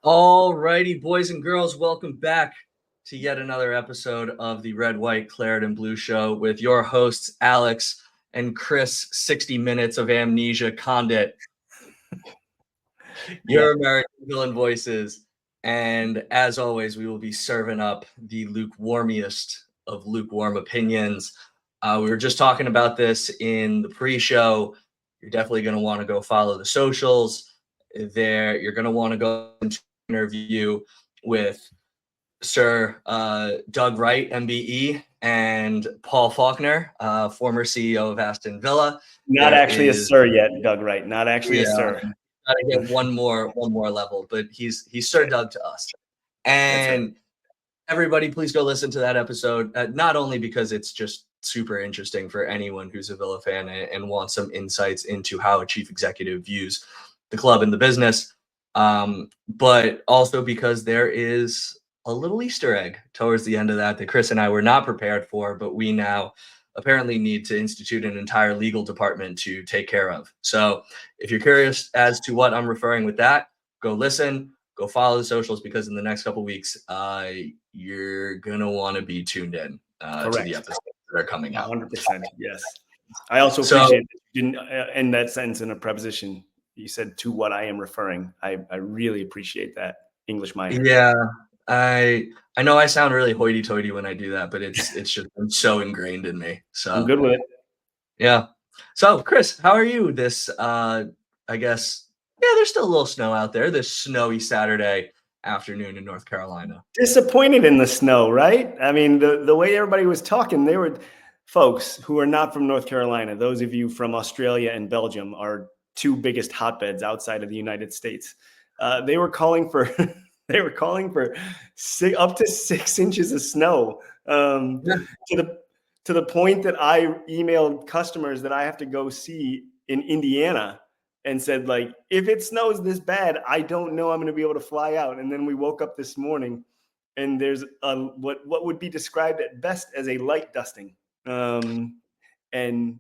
All righty, boys and girls, welcome back to yet another episode of the Red, White, Claret, and Blue Show with your hosts, Alex and Chris, 60 Minutes of Amnesia Condit, your American villain voices. And as always, we will be serving up the lukewarmiest of lukewarm opinions. We were just talking about this in the pre-show. You're definitely going to want to go follow the socials there. You're going to want to go into an interview with Sir Doug Wright, MBE, and Paul Faulkner, former CEO of Aston Villa. Not actually a sir yet, Doug Wright. Not actually a sir. Gotta get one more level, but he's Sir Doug to us. And everybody, please go listen to that episode. Not only because it's just super interesting for anyone who's a Villa fan and wants some insights into how a chief executive views the club and the business, but also because there is a little Easter egg towards the end of that Chris and I were not prepared for, but we now apparently need to institute an entire legal department to take care of. So if you're curious as to what I'm referring with that, go listen, go follow the socials, because in the next couple of weeks, you're going to want to be tuned in to the episodes that are coming out. 100%, yes. I also appreciate that you didn't end that sentence in a preposition. You said to what I am referring. I really appreciate that, English minor. Yeah, I know I sound really hoity-toity when I do that, but it's just so ingrained in me. So I'm good with it. Yeah. So Chris, how are you this I guess there's still a little snow out there this snowy Saturday afternoon in North Carolina. Disappointed in the snow, right? I mean, the way everybody was talking, they were folks who are not from North Carolina. Those of you from Australia and Belgium are two biggest hotbeds outside of the United States. They were calling for up to 6 inches of snow, to the point that I emailed customers that I have to go see in Indiana and said, like, if it snows this bad, I don't know I'm going to be able to fly out. And then we woke up this morning and there's what would be described at best as a light dusting. And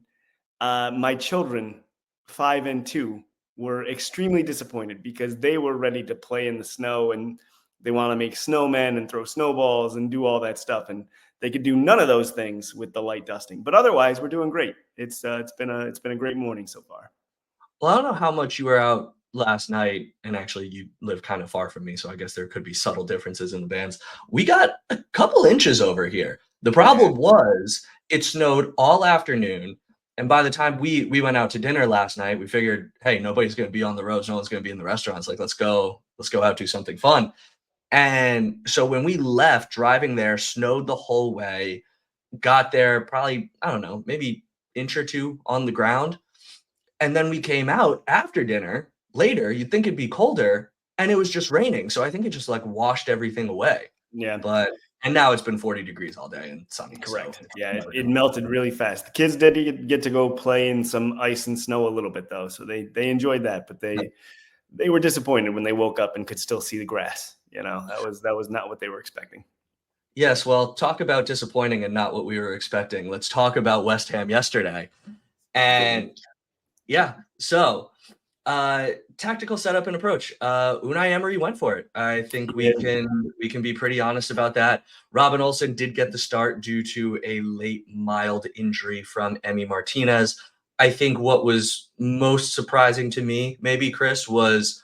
my children, 5 and 2, were extremely disappointed because they were ready to play in the snow and they want to make snowmen and throw snowballs and do all that stuff. And they could do none of those things with the light dusting. But otherwise, we're doing great. It's been a great morning so far. Well, I don't know how much you were out last night, and actually you live kind of far from me, so I guess there could be subtle differences in the bands. We got a couple inches over here. The problem was it snowed all afternoon, and by the time we went out to dinner last night, we figured, hey, nobody's going to be on the roads, no one's going to be in the restaurants. Like, let's go out, do something fun. And so when we left, driving there, snowed the whole way, got there probably, I don't know, maybe inch or two on the ground. And then we came out after dinner later, you'd think it'd be colder, and it was just raining. So I think it just like washed everything away. Yeah. And now it's been 40 degrees all day and sunny. Correct. So yeah, it melted really fast. The kids did get to go play in some ice and snow a little bit though. So they enjoyed that, but they were disappointed when they woke up and could still see the grass. You know, that was not what they were expecting. Yes, well, talk about disappointing and not what we were expecting. Let's talk about West Ham yesterday. And so tactical setup and approach. Unai Emery went for it. I think we can be pretty honest about that. Robin Olsen did get the start due to a late mild injury from Emi Martinez. I think what was most surprising to me, maybe Chris, was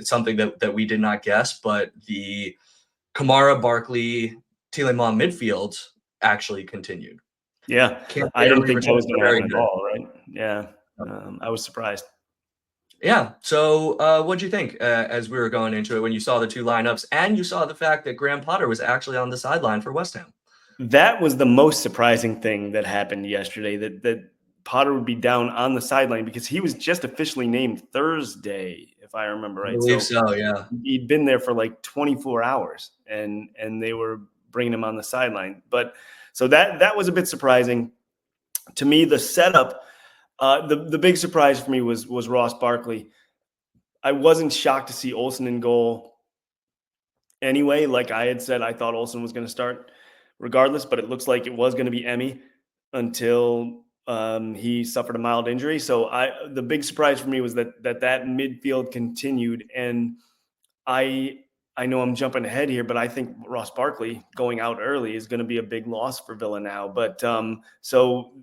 something that we did not guess, but the Kamara, Barkley, Tielemans midfield actually continued. Yeah, I didn't think that was going to happen at all, right? Yeah, I was surprised. Yeah. So what'd you think as we were going into it when you saw the two lineups and you saw the fact that Graham Potter was actually on the sideline for West Ham? That was the most surprising thing that happened yesterday, that Potter would be down on the sideline because he was just officially named Thursday, if I remember right. I believe so, yeah. He'd been there for like 24 hours and they were bringing him on the sideline. But so that was a bit surprising. To me, the setup, the big surprise for me was Ross Barkley. I wasn't shocked to see Olsen in goal anyway. Like I had said, I thought Olsen was going to start regardless, but it looks like it was going to be Emi until he suffered a mild injury. So the big surprise for me was that midfield continued. And I I know I'm jumping ahead here, but I think Ross Barkley going out early is going to be a big loss for Villa now. But so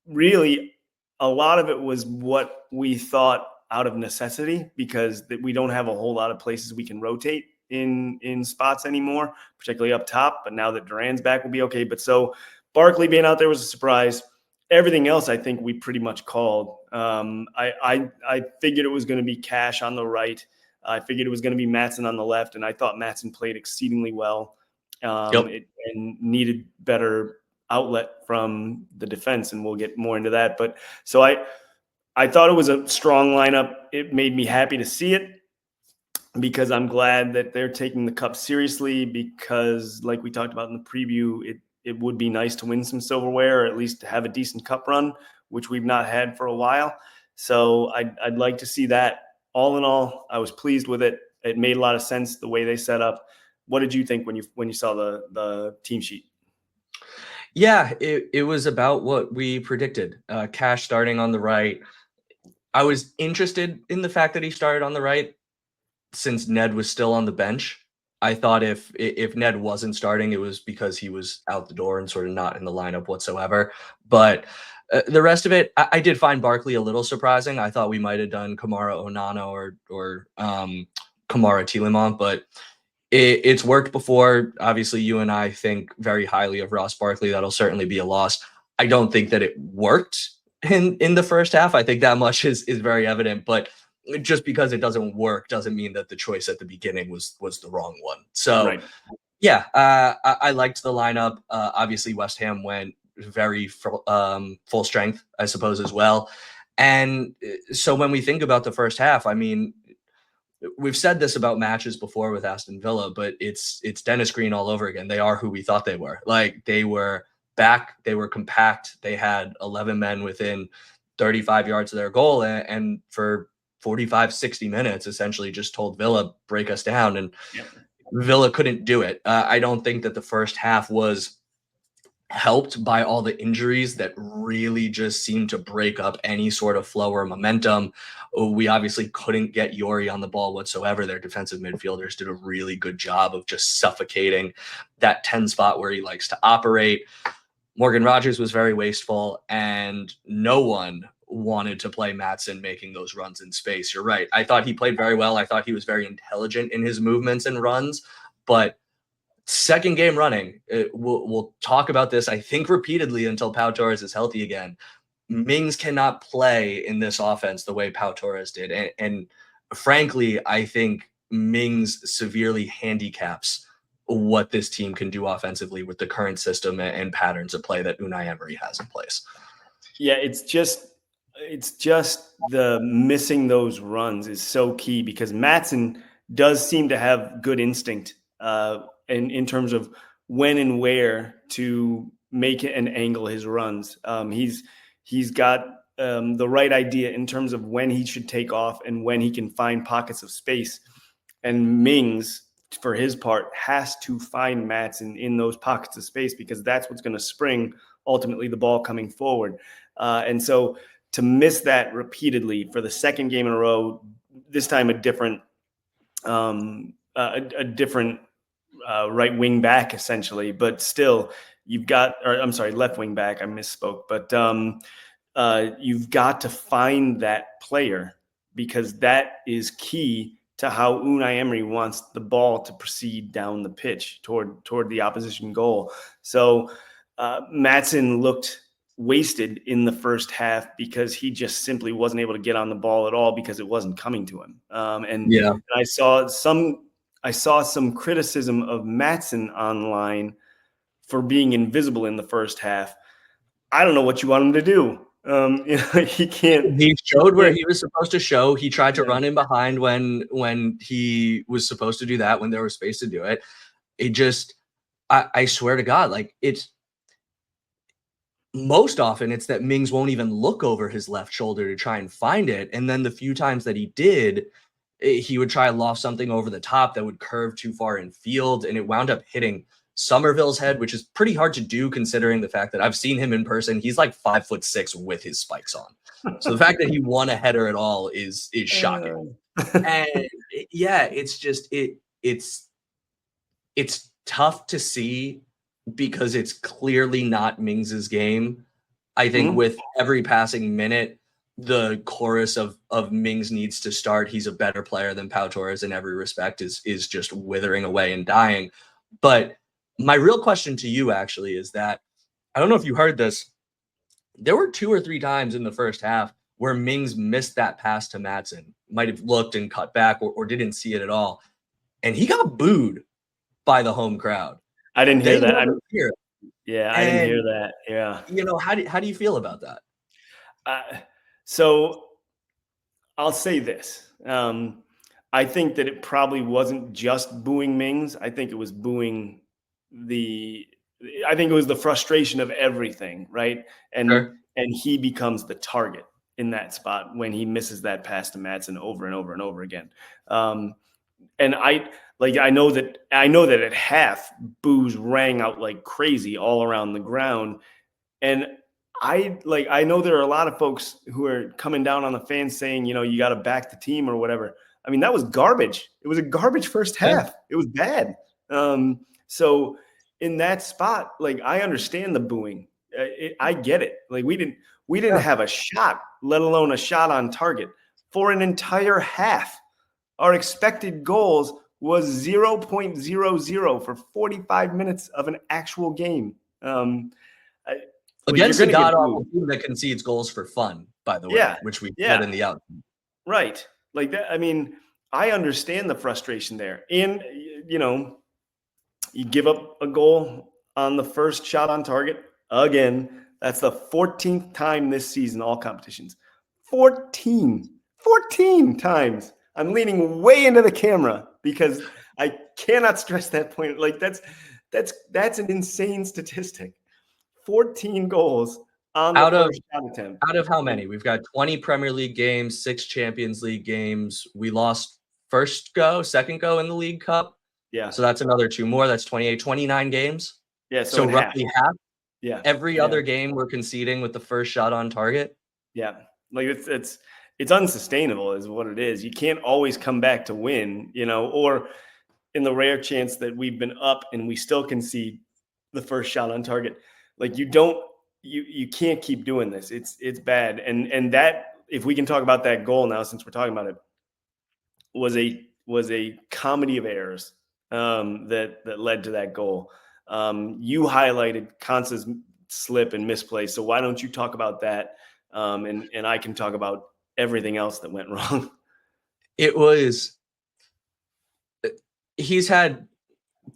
really, a lot of it was what we thought out of necessity, because we don't have a whole lot of places we can rotate in spots anymore, particularly up top. But now that Duran's back, will be okay. But so Barkley being out there was a surprise. Everything else, I think we pretty much called. I figured it was going to be Cash on the right. I figured it was going to be Maatsen on the left, and I thought Maatsen played exceedingly well, Yep. and needed better outlet from the defense, and we'll get more into that. But so I thought it was a strong lineup. It made me happy to see it, because I'm glad that they're taking the cup seriously, because like we talked about in the preview, it would be nice to win some silverware, or at least to have a decent cup run, which we've not had for a while. So I'd like to see that. All in all, I was pleased with it. It made a lot of sense the way they set up. What did you think when you saw the team sheet? Yeah, it was about what we predicted. Cash starting on the right. I was interested in the fact that he started on the right, since Ned was still on the bench. I thought if Ned wasn't starting, it was because he was out the door and sort of not in the lineup whatsoever. But the rest of it, I did find Barkley a little surprising. I thought we might have done Kamara Onana or Kamara Tielemans, but it's worked before. Obviously, you and I think very highly of Ross Barkley. That'll certainly be a loss. I don't think that it worked in the first half. I think that much is very evident, but just because it doesn't work doesn't mean that the choice at the beginning was the wrong one. So Right. yeah, I liked the lineup. Obviously, West Ham went very full strength, I suppose, as well. And so when we think about the first half, I mean, we've said this about matches before with Aston Villa, but it's Dennis Green all over again. They are who we thought they were. Like, they were back, they were compact. They had 11 men within 35 yards of their goal, and for 45, 60 minutes, essentially just told Villa, break us down. And Villa couldn't do it. I don't think that the first half was helped by all the injuries that really just seemed to break up any sort of flow or momentum. We obviously couldn't get Yori on the ball whatsoever. Their defensive midfielders did a really good job of just suffocating that 10 spot where he likes to operate. Morgan Rogers was very wasteful, and no one wanted to play Maatsen making those runs in space. You're right. I thought he played very well. I thought he was very intelligent in his movements and runs, but second game running, we'll talk about this, I think, repeatedly until Pau Torres is healthy again. Mings cannot play in this offense the way Pau Torres did. And frankly, I think Mings severely handicaps what this team can do offensively with the current system and patterns of play that Unai Emery has in place. Yeah, it's just the missing those runs is so key, because Maatsen does seem to have good instinct in terms of when and where to make it and angle his runs. He's got the right idea in terms of when he should take off and when he can find pockets of space. And Mings, for his part, has to find Maatsen in those pockets of space, because that's what's going to spring ultimately the ball coming forward. And so to miss that repeatedly for the second game in a row, this time a different right wing back essentially, but still you've got, or I'm sorry, left wing back. I misspoke, but you've got to find that player, because that is key to how Unai Emery wants the ball to proceed down the pitch toward the opposition goal. So Maatsen looked wasted in the first half because he just simply wasn't able to get on the ball at all, because it wasn't coming to him. And I saw some criticism of Maatsen online for being invisible in the first half. I don't know what you want him to do. He can't. He showed where he was supposed to show. He tried to run in behind when he was supposed to do that, when there was space to do it. It just, I swear to God, like, it's most often it's that Mings won't even look over his left shoulder to try and find it. And then the few times that he did, he would try to loft something over the top that would curve too far in field, and it wound up hitting Somerville's head, which is pretty hard to do considering the fact that I've seen him in person. He's like 5'6" with his spikes on. So the fact that he won a header at all is shocking. And yeah, it's just, it it's tough to see because it's clearly not Mings's game. I think with every passing minute, the chorus of Mings needs to start. He's a better player than Pau Torres in every respect is just withering away and dying. But my real question to you actually is that, I don't know if you heard this, there were 2 or 3 times in the first half where Mings missed that pass to Maatsen, might have looked and cut back or didn't see it at all. And he got booed by the home crowd. I didn't hear that. Yeah, I didn't hear that. Yeah. You know, how do you feel about that? So I'll say this. I think that it probably wasn't just booing Mings. I think it was booing I think it was the frustration of everything, right? And he becomes the target in that spot when he misses that pass to Maatsen over and over and over again. And I know that at half boos rang out like crazy all around the ground. And I know there are a lot of folks who are coming down on the fans saying, you know, you got to back the team or whatever. I mean, that was garbage. It was a garbage first half. It was bad. So in that spot, like, I understand the booing. I get it. Like, we didn't have a shot, let alone a shot on target for an entire half. Our expected goals was 0.00 for 45 minutes of an actual game. Against a god-awful team that concedes goals for fun, by the way, which we said in the outcome. Right. Like that. I mean, I understand the frustration there. And, you know, you give up a goal on the first shot on target again. That's the 14th time this season, all competitions. 14 times. I'm leaning way into the camera because I cannot stress that point. Like, that's an insane statistic. 14 goals on the first shot attempt. Out of how many? We've got 20 Premier League games, 6 Champions League games. We lost second go in the League Cup. Yeah. So that's another 2 more. That's 28, 29 games. Yeah. So roughly half. Yeah. Every other game we're conceding with the first shot on target. Yeah. Like, it's unsustainable is what it is. You can't always come back to win, you know, or in the rare chance that we've been up and we still concede the first shot on target. Like, you can't keep doing this. It's bad. And that, if we can talk about that goal now, since we're talking about it, was a comedy of errors that led to that goal. You highlighted Konsa's slip and misplay. So why don't you talk about that? And I can talk about everything else that went wrong. He's had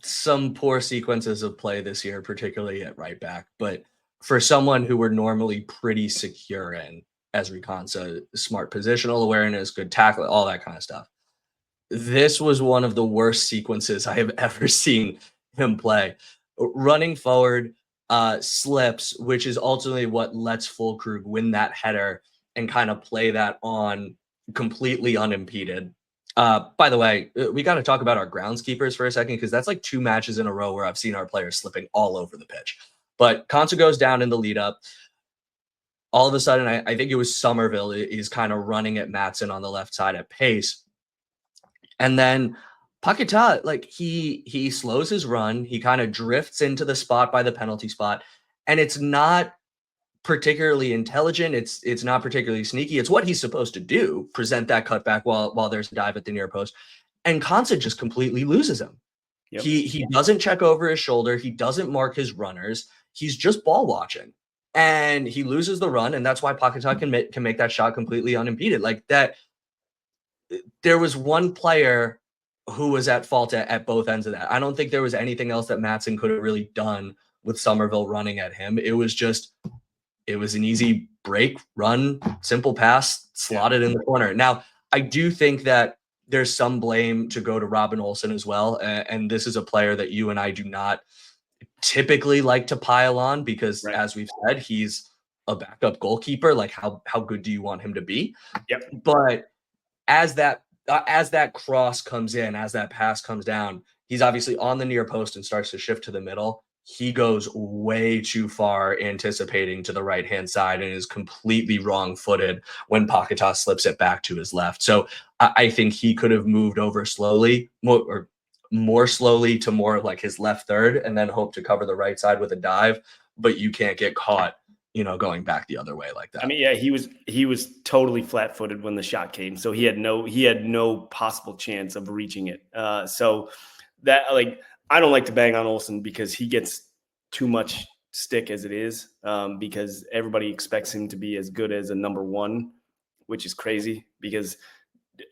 some poor sequences of play this year, particularly at right back. But for someone who we're normally pretty secure in, as Konsa, smart positional awareness, good tackle, all that kind of stuff, this was one of the worst sequences I have ever seen him play. Running forward, slips, which is ultimately what lets Füllkrug win that header and kind of play that on completely unimpeded. By the way, we got to talk about our groundskeepers for a second, because that's like 2 matches in a row where I've seen our players slipping all over the pitch. But Konsa goes down in the lead up. All of a sudden, I think it was Somerville is kind of running at Maatsen on the left side at pace. And then Paquetá, like, he slows his run. He kind of drifts into the spot by the penalty spot. And it's not particularly intelligent. It's not particularly sneaky. It's what he's supposed to do, present that cutback while there's a dive at the near post. And Konsa just completely loses him. Yep. He doesn't check over his shoulder. He doesn't mark his runners. He's just ball watching. And he loses the run, and that's why Paquetá can make that shot completely unimpeded. Like that, there was one player who was at fault at both ends of that. I don't think there was anything else that Maatsen could have really done with Somerville running at him. It was an easy break, run, simple pass, slotted in the corner. Now, I do think that there's some blame to go to Robin Olsen as well. And this is a player that you and I do not typically like to pile on because, as we've said, he's a backup goalkeeper. Like, how good do you want him to be? Yep. But as that cross comes in, as that pass comes down, he's obviously on the near post and starts to shift to the middle. He goes way too far anticipating to the right-hand side and is completely wrong-footed when Paquetá slips it back to his left. So I think he could have moved over slowly or more slowly to more like his left third and then hope to cover the right side with a dive, but you can't get caught, going back the other way like that. I mean, yeah, he was totally flat-footed when the shot came, so he had no possible chance of reaching it. So that, like, I don't like to bang on Olsen because he gets too much stick as it is, because everybody expects him to be as good as a number one, which is crazy because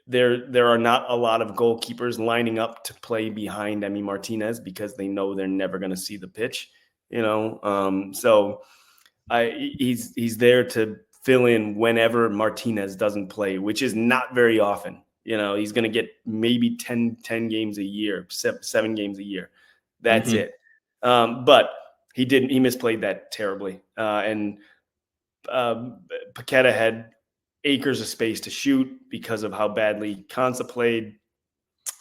there are not a lot of goalkeepers lining up to play behind Emi Martinez because they know they're never going to see the pitch, so he's there to fill in whenever Martinez doesn't play, which is not very often. He's going to get maybe 10 games a year, 7 games a year. That's it. But he misplayed that terribly. And Paqueta had acres of space to shoot because of how badly Konsa played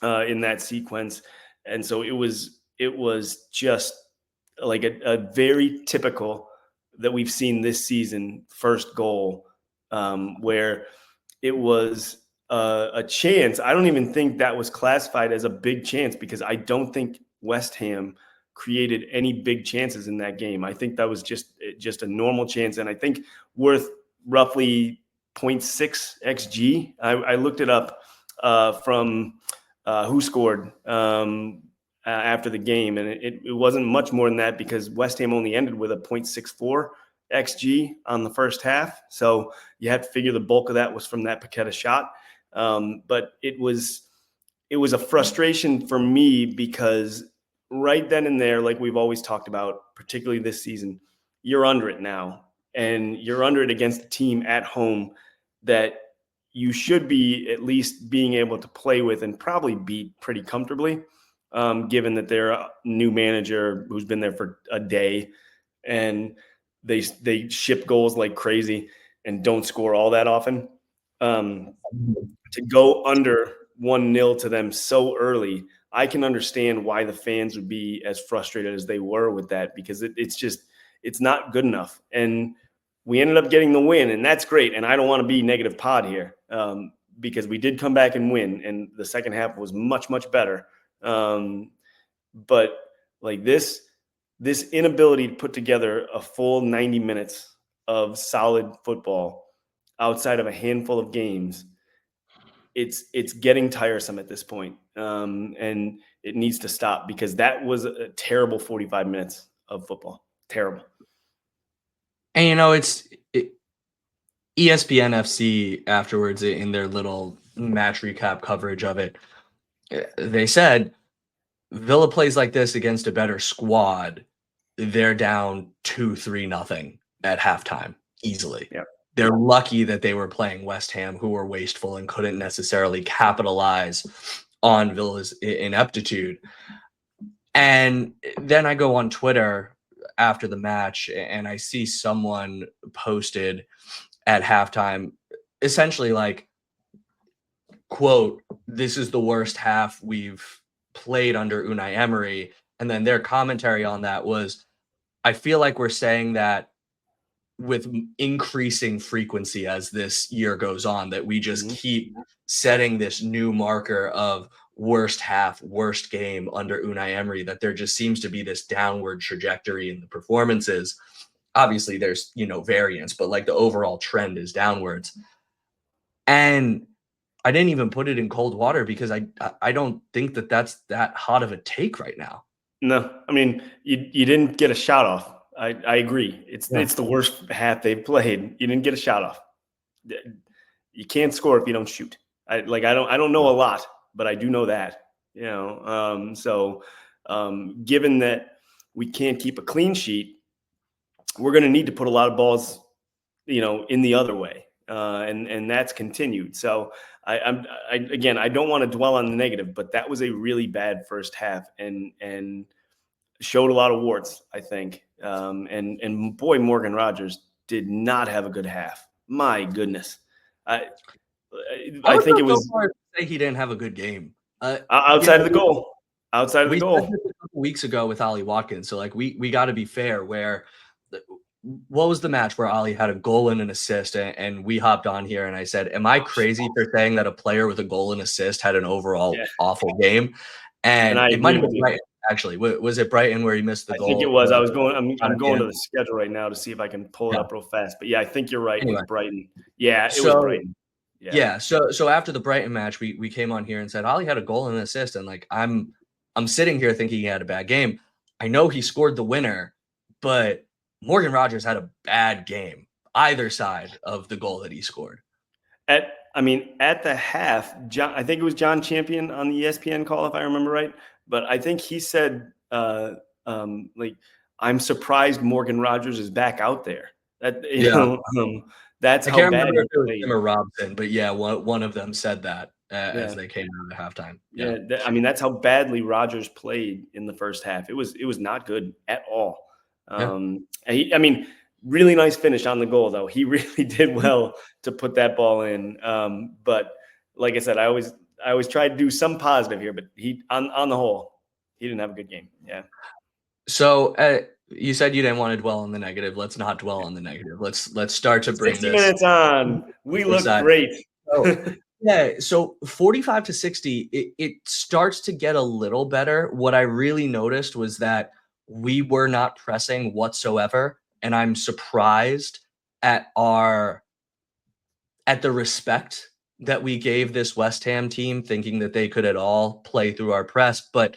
in that sequence. And so it was just like a very typical that we've seen this season first goal, where it was a chance. I don't even think that was classified as a big chance because I don't think West Ham created any big chances in that game. I think that was just a normal chance, and I think worth roughly 0.6 xg. I looked it up from who scored after the game, and it wasn't much more than that because West Ham only ended with a 0.64 xg on the first half. So you have to figure the bulk of that was from that Paqueta shot. But it was a frustration for me because right then and there, like we've always talked about, particularly this season, you're under it now, and you're under it against a team at home that you should be at least being able to play with and probably beat pretty comfortably, given that they're a new manager who's been there for a day and they ship goals like crazy and don't score all that often. To go under 1-0 to them so early, I can understand why the fans would be as frustrated as they were with that because it's not good enough. And we ended up getting the win, and that's great. And I don't want to be negative pod here because we did come back and win, and the second half was much, much better. But like this inability to put together a full 90 minutes of solid football outside of a handful of games, it's getting tiresome at this point. And it needs to stop because that was a terrible 45 minutes of football. Terrible. And ESPN FC afterwards in their little match recap coverage of it, they said Villa plays like this against a better squad, they're down 2-3-0 at halftime easily. Yeah. They're lucky that they were playing West Ham, who were wasteful and couldn't necessarily capitalize on Villa's ineptitude. And then I go on Twitter after the match and I see someone posted at halftime, essentially like, quote, "This is the worst half we've played under Unai Emery." And then their commentary on that was, I feel like we're saying that with increasing frequency as this year goes on, that we just keep setting this new marker of worst half, worst game under Unai Emery, that there just seems to be this downward trajectory in the performances. Obviously there's, variance, but like the overall trend is downwards. And I didn't even put it in cold water because I don't think that that's that hot of a take right now. No, I mean, you didn't get a shot off. I agree. It's the worst half they've played. You didn't get a shot off. You can't score if you don't shoot. I don't know a lot, but I do know that. So given that we can't keep a clean sheet, we're going to need to put a lot of balls, in the other way, and that's continued. So again, I don't want to dwell on the negative, but that was a really bad first half, and showed a lot of warts, I think. And boy, Morgan Rogers did not have a good half. My goodness. I think it was say he didn't have a good game. Outside of the goal. Outside of the goal. Said this a couple weeks ago with Ollie Watkins. So like we got to be fair. What was the match where Ollie had a goal and an assist, and we hopped on here and I said, am I crazy for saying that a player with a goal and assist had an overall awful game? And I it might agree have with been you. Brighton, actually. Was it Brighton where he missed the I think it goal? was. I'm at the going to end? the schedule right now to see if I can pull it Yeah. up real fast. But yeah, I think you're right. It was Anyway, Brighton. Yeah, it was so Brighton. Yeah. yeah, so after the Brighton match, we came on here and said Ollie had a goal and an assist, and like I'm sitting here thinking he had a bad game. I know he scored the winner, but Morgan Rogers had a bad game, either side of the goal that he scored. At the half, I think it was John Champion on the ESPN call, if I remember right. But I think he said, like, I'm surprised Morgan Rogers is back out there. That Yeah. that's I how can't bad remember he if it was played. him or Robson, but yeah, one of them said that as Yeah, they came out of halftime. Yeah. yeah. That's how badly Rogers played in the first half. It was not good at all. Yeah. Really nice finish on the goal though. He really did well to put that ball in. But like I said, I always try to do some positive here, but he on the whole, he didn't have a good game. Yeah. So, you said you didn't wanna dwell on the negative. Let's not dwell on the negative. Let's start to bring 60 this minutes on. We positive look side. great. So yeah, so 45 to 60, it starts to get a little better. What I really noticed was that we were not pressing whatsoever, and I'm surprised at the respect that we gave this West Ham team, thinking that they could at all play through our press, but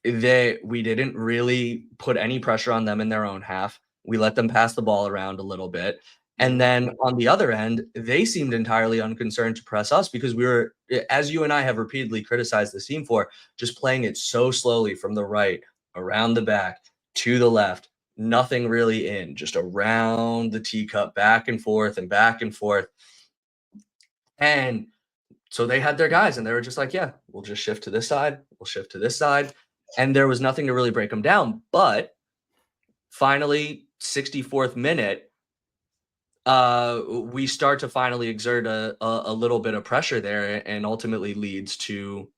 we didn't really put any pressure on them in their own half. We let them pass the ball around a little bit. And then on the other end, they seemed entirely unconcerned to press us because we were, as you and I have repeatedly criticized the team for, just playing it so slowly from the right, around the back, to the left, nothing really in, just around the teacup, back and forth and back and forth. And so they had their guys and they were just like, yeah, we'll just shift to this side. We'll shift to this side. And there was nothing to really break them down. But finally, 64th minute, we start to finally exert a little bit of pressure there and ultimately leads to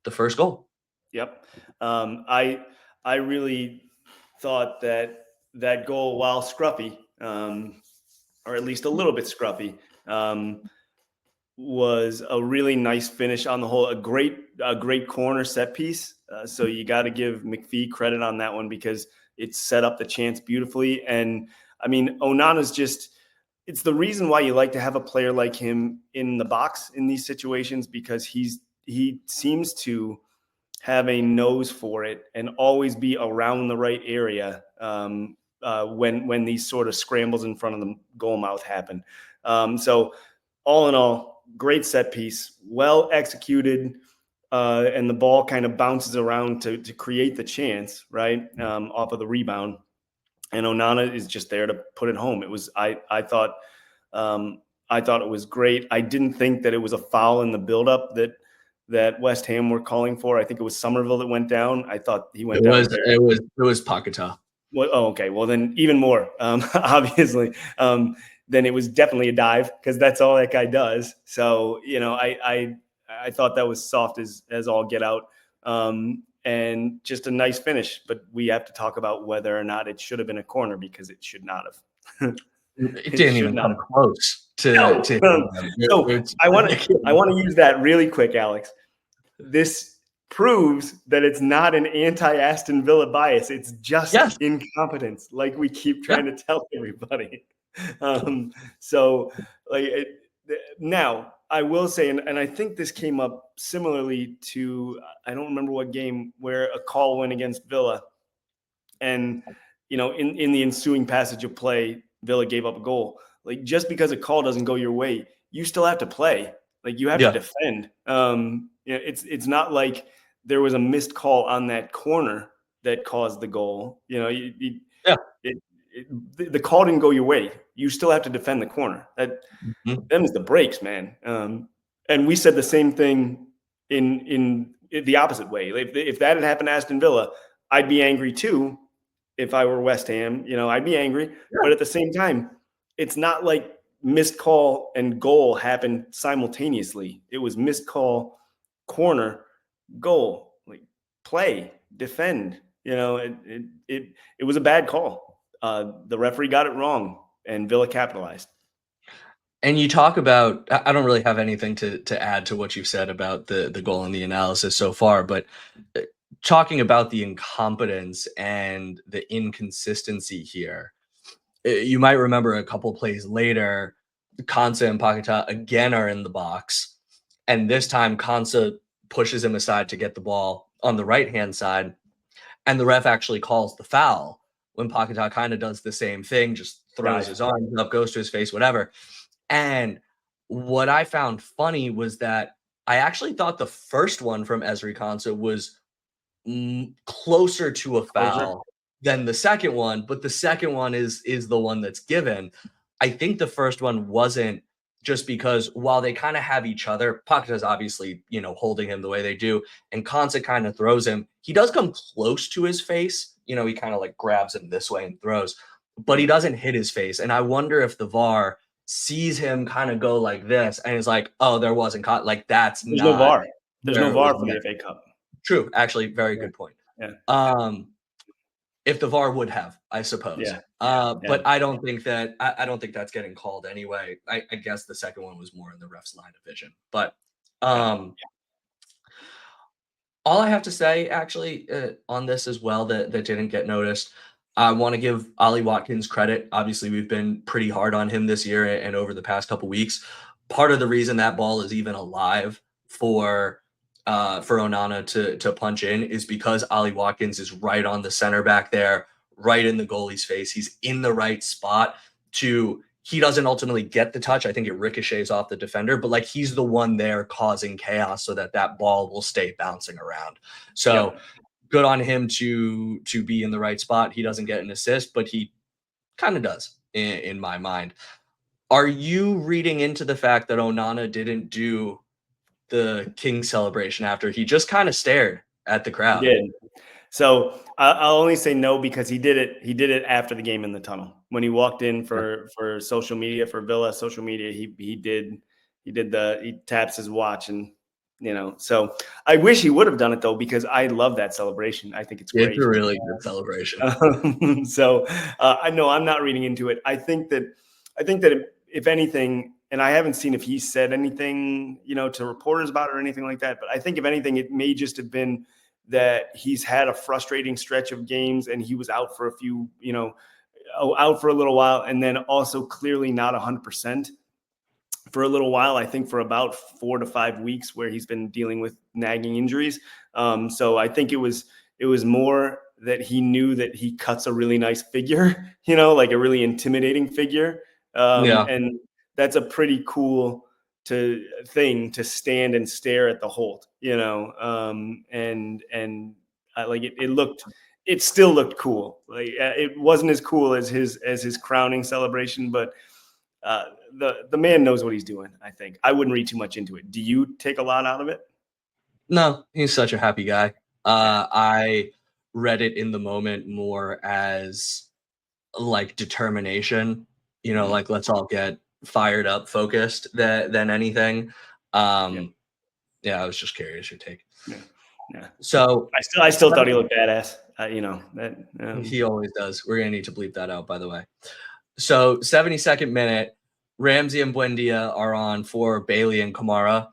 the first goal. Yep. I really thought that goal, while scruffy, or at least a little bit scruffy, was a really nice finish on the whole. A great corner set piece. So you got to give McPhee credit on that one because it set up the chance beautifully. And Onana's just. It's the reason why you like to have a player like him in the box in these situations because he seems to have a nose for it and always be around the right area when these sort of scrambles in front of the goal mouth happen. So all in all, great set piece, well executed, and the ball kind of bounces around to create the chance, right, off of the rebound. And Onana is just there to put it home. It was I thought it was great. I didn't think that it was a foul in the buildup that West Ham were calling for. I think it was Somerville that went down. I thought he went down. It was Paketa. Well, oh, okay. Well, then even more, obviously. Then it was definitely a dive because that's all that guy does. So, I thought that was soft as all get out. And just a nice finish. But we have to talk about whether or not it should have been a corner because it should not have. It didn't even come close to. No. To I want to use that really quick, Alex. This proves that it's not an anti-Aston Villa bias. It's just incompetence, like we keep trying to tell everybody. Now I will say, and I think this came up similarly to, I don't remember what game, where a call went against Villa. And, in the ensuing passage of play, Villa gave up a goal. Like, just because a call doesn't go your way, you still have to play. Like, you have to defend. It's not like there was a missed call on that corner that caused the goal. The call didn't go your way. You still have to defend the corner. Them's the breaks, man. And we said the same thing in the opposite way. If that had happened to Aston Villa, I'd be angry too. If I were West Ham, I'd be angry. But at the same time, it's not like missed call and goal happened simultaneously. It was missed call, corner, goal. Like, play, defend. It was a bad call. The referee got it wrong, and Villa capitalized. And you talk about, I don't really have anything to add to what you've said about the goal and the analysis so far, but uh, talking about the incompetence and the inconsistency here, you might remember a couple plays later, Kansa and Paketa again are in the box, and this time Kansa pushes him aside to get the ball on the right hand side, and the ref actually calls the foul when Paketa kind of does the same thing, just throws Right. his arms up, goes to his face, whatever. And what I found funny was that I actually thought the first one from Ezri Konsa was closer to a Closer. foul than the second one, but the second one is the one that's given. I think the first one wasn't, just because while they kind of have each other, Paketa's obviously, holding him the way they do, and Konsa kind of throws him. He does come close to his face. He kind of like grabs him this way and throws, but he Yeah. doesn't hit his face. And I wonder if the VAR sees him kind of go like this and is like, oh, there wasn't caught. Like, that's There's no not VAR. There's where no it was VAR for the meant. FA Cup. True. Actually, very Yeah. good point. Yeah. If the VAR would have, I suppose. Yeah. But I don't think that's getting called anyway. I guess the second one was more in the ref's line of vision. But all I have to say, actually, on this as well, that didn't get noticed, I want to give Ollie Watkins credit. Obviously, we've been pretty hard on him this year and over the past couple weeks. Part of the reason that ball is even alive for Onana to punch in is because Ollie Watkins is right on the center back there, right in the goalie's face. He's in the right spot to. He doesn't ultimately get the touch. I think it ricochets off the defender, but like, he's the one there causing chaos so that ball will stay bouncing around. So good on him to be in the right spot. He doesn't get an assist, but he kind of does in my mind. Are you reading into the fact that Onana didn't do the King celebration after? He just kind of stared at the He crowd? did. So I'll only say no because he did it. He did it after the game in the tunnel when he walked in for social media, for Villa social media. He taps his watch, and So I wish he would have done it though, because I love that celebration. I think it's It's great. a really good celebration. So I know I'm not reading into it. I think that if anything, and I haven't seen if he said anything, to reporters about it or anything like that, but I think if anything, it may just have been that he's had a frustrating stretch of games and he was out for out for a little while, and then also clearly not 100% for a little while. I think for about 4 to 5 weeks, where he's been dealing with nagging injuries. So I think it was more that he knew that he cuts a really nice figure, like a really intimidating figure. And that's a pretty cool thing to stand and stare at the Holt, and like it still looked cool. Like it wasn't as cool as his crowning celebration, but the man knows what he's doing. I think I wouldn't read too much into it. Do you take a lot out of it? No, he's such a happy guy. I read it in the moment more as like determination, like, let's all get fired up, focused than anything. Yeah, I was just curious your take. Yeah. So I still thought he looked badass. He always does. We're gonna need to bleep that out, by the way. So 72nd minute, Ramsey and Buendia are on for Bailey and Kamara.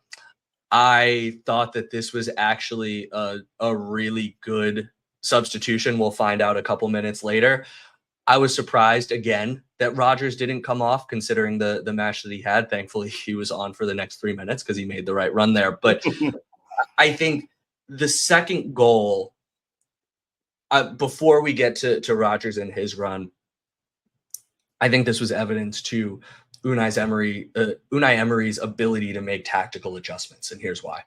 I thought that this was actually a really good substitution. We'll find out a couple minutes later. I was surprised again that Rodgers didn't come off, considering the match that he had. Thankfully, he was on for the next 3 minutes because he made the right run there. But I think the second goal, before we get to Rodgers and his run, I think this was evidence to Unai Emery's ability to make tactical adjustments, and here's why.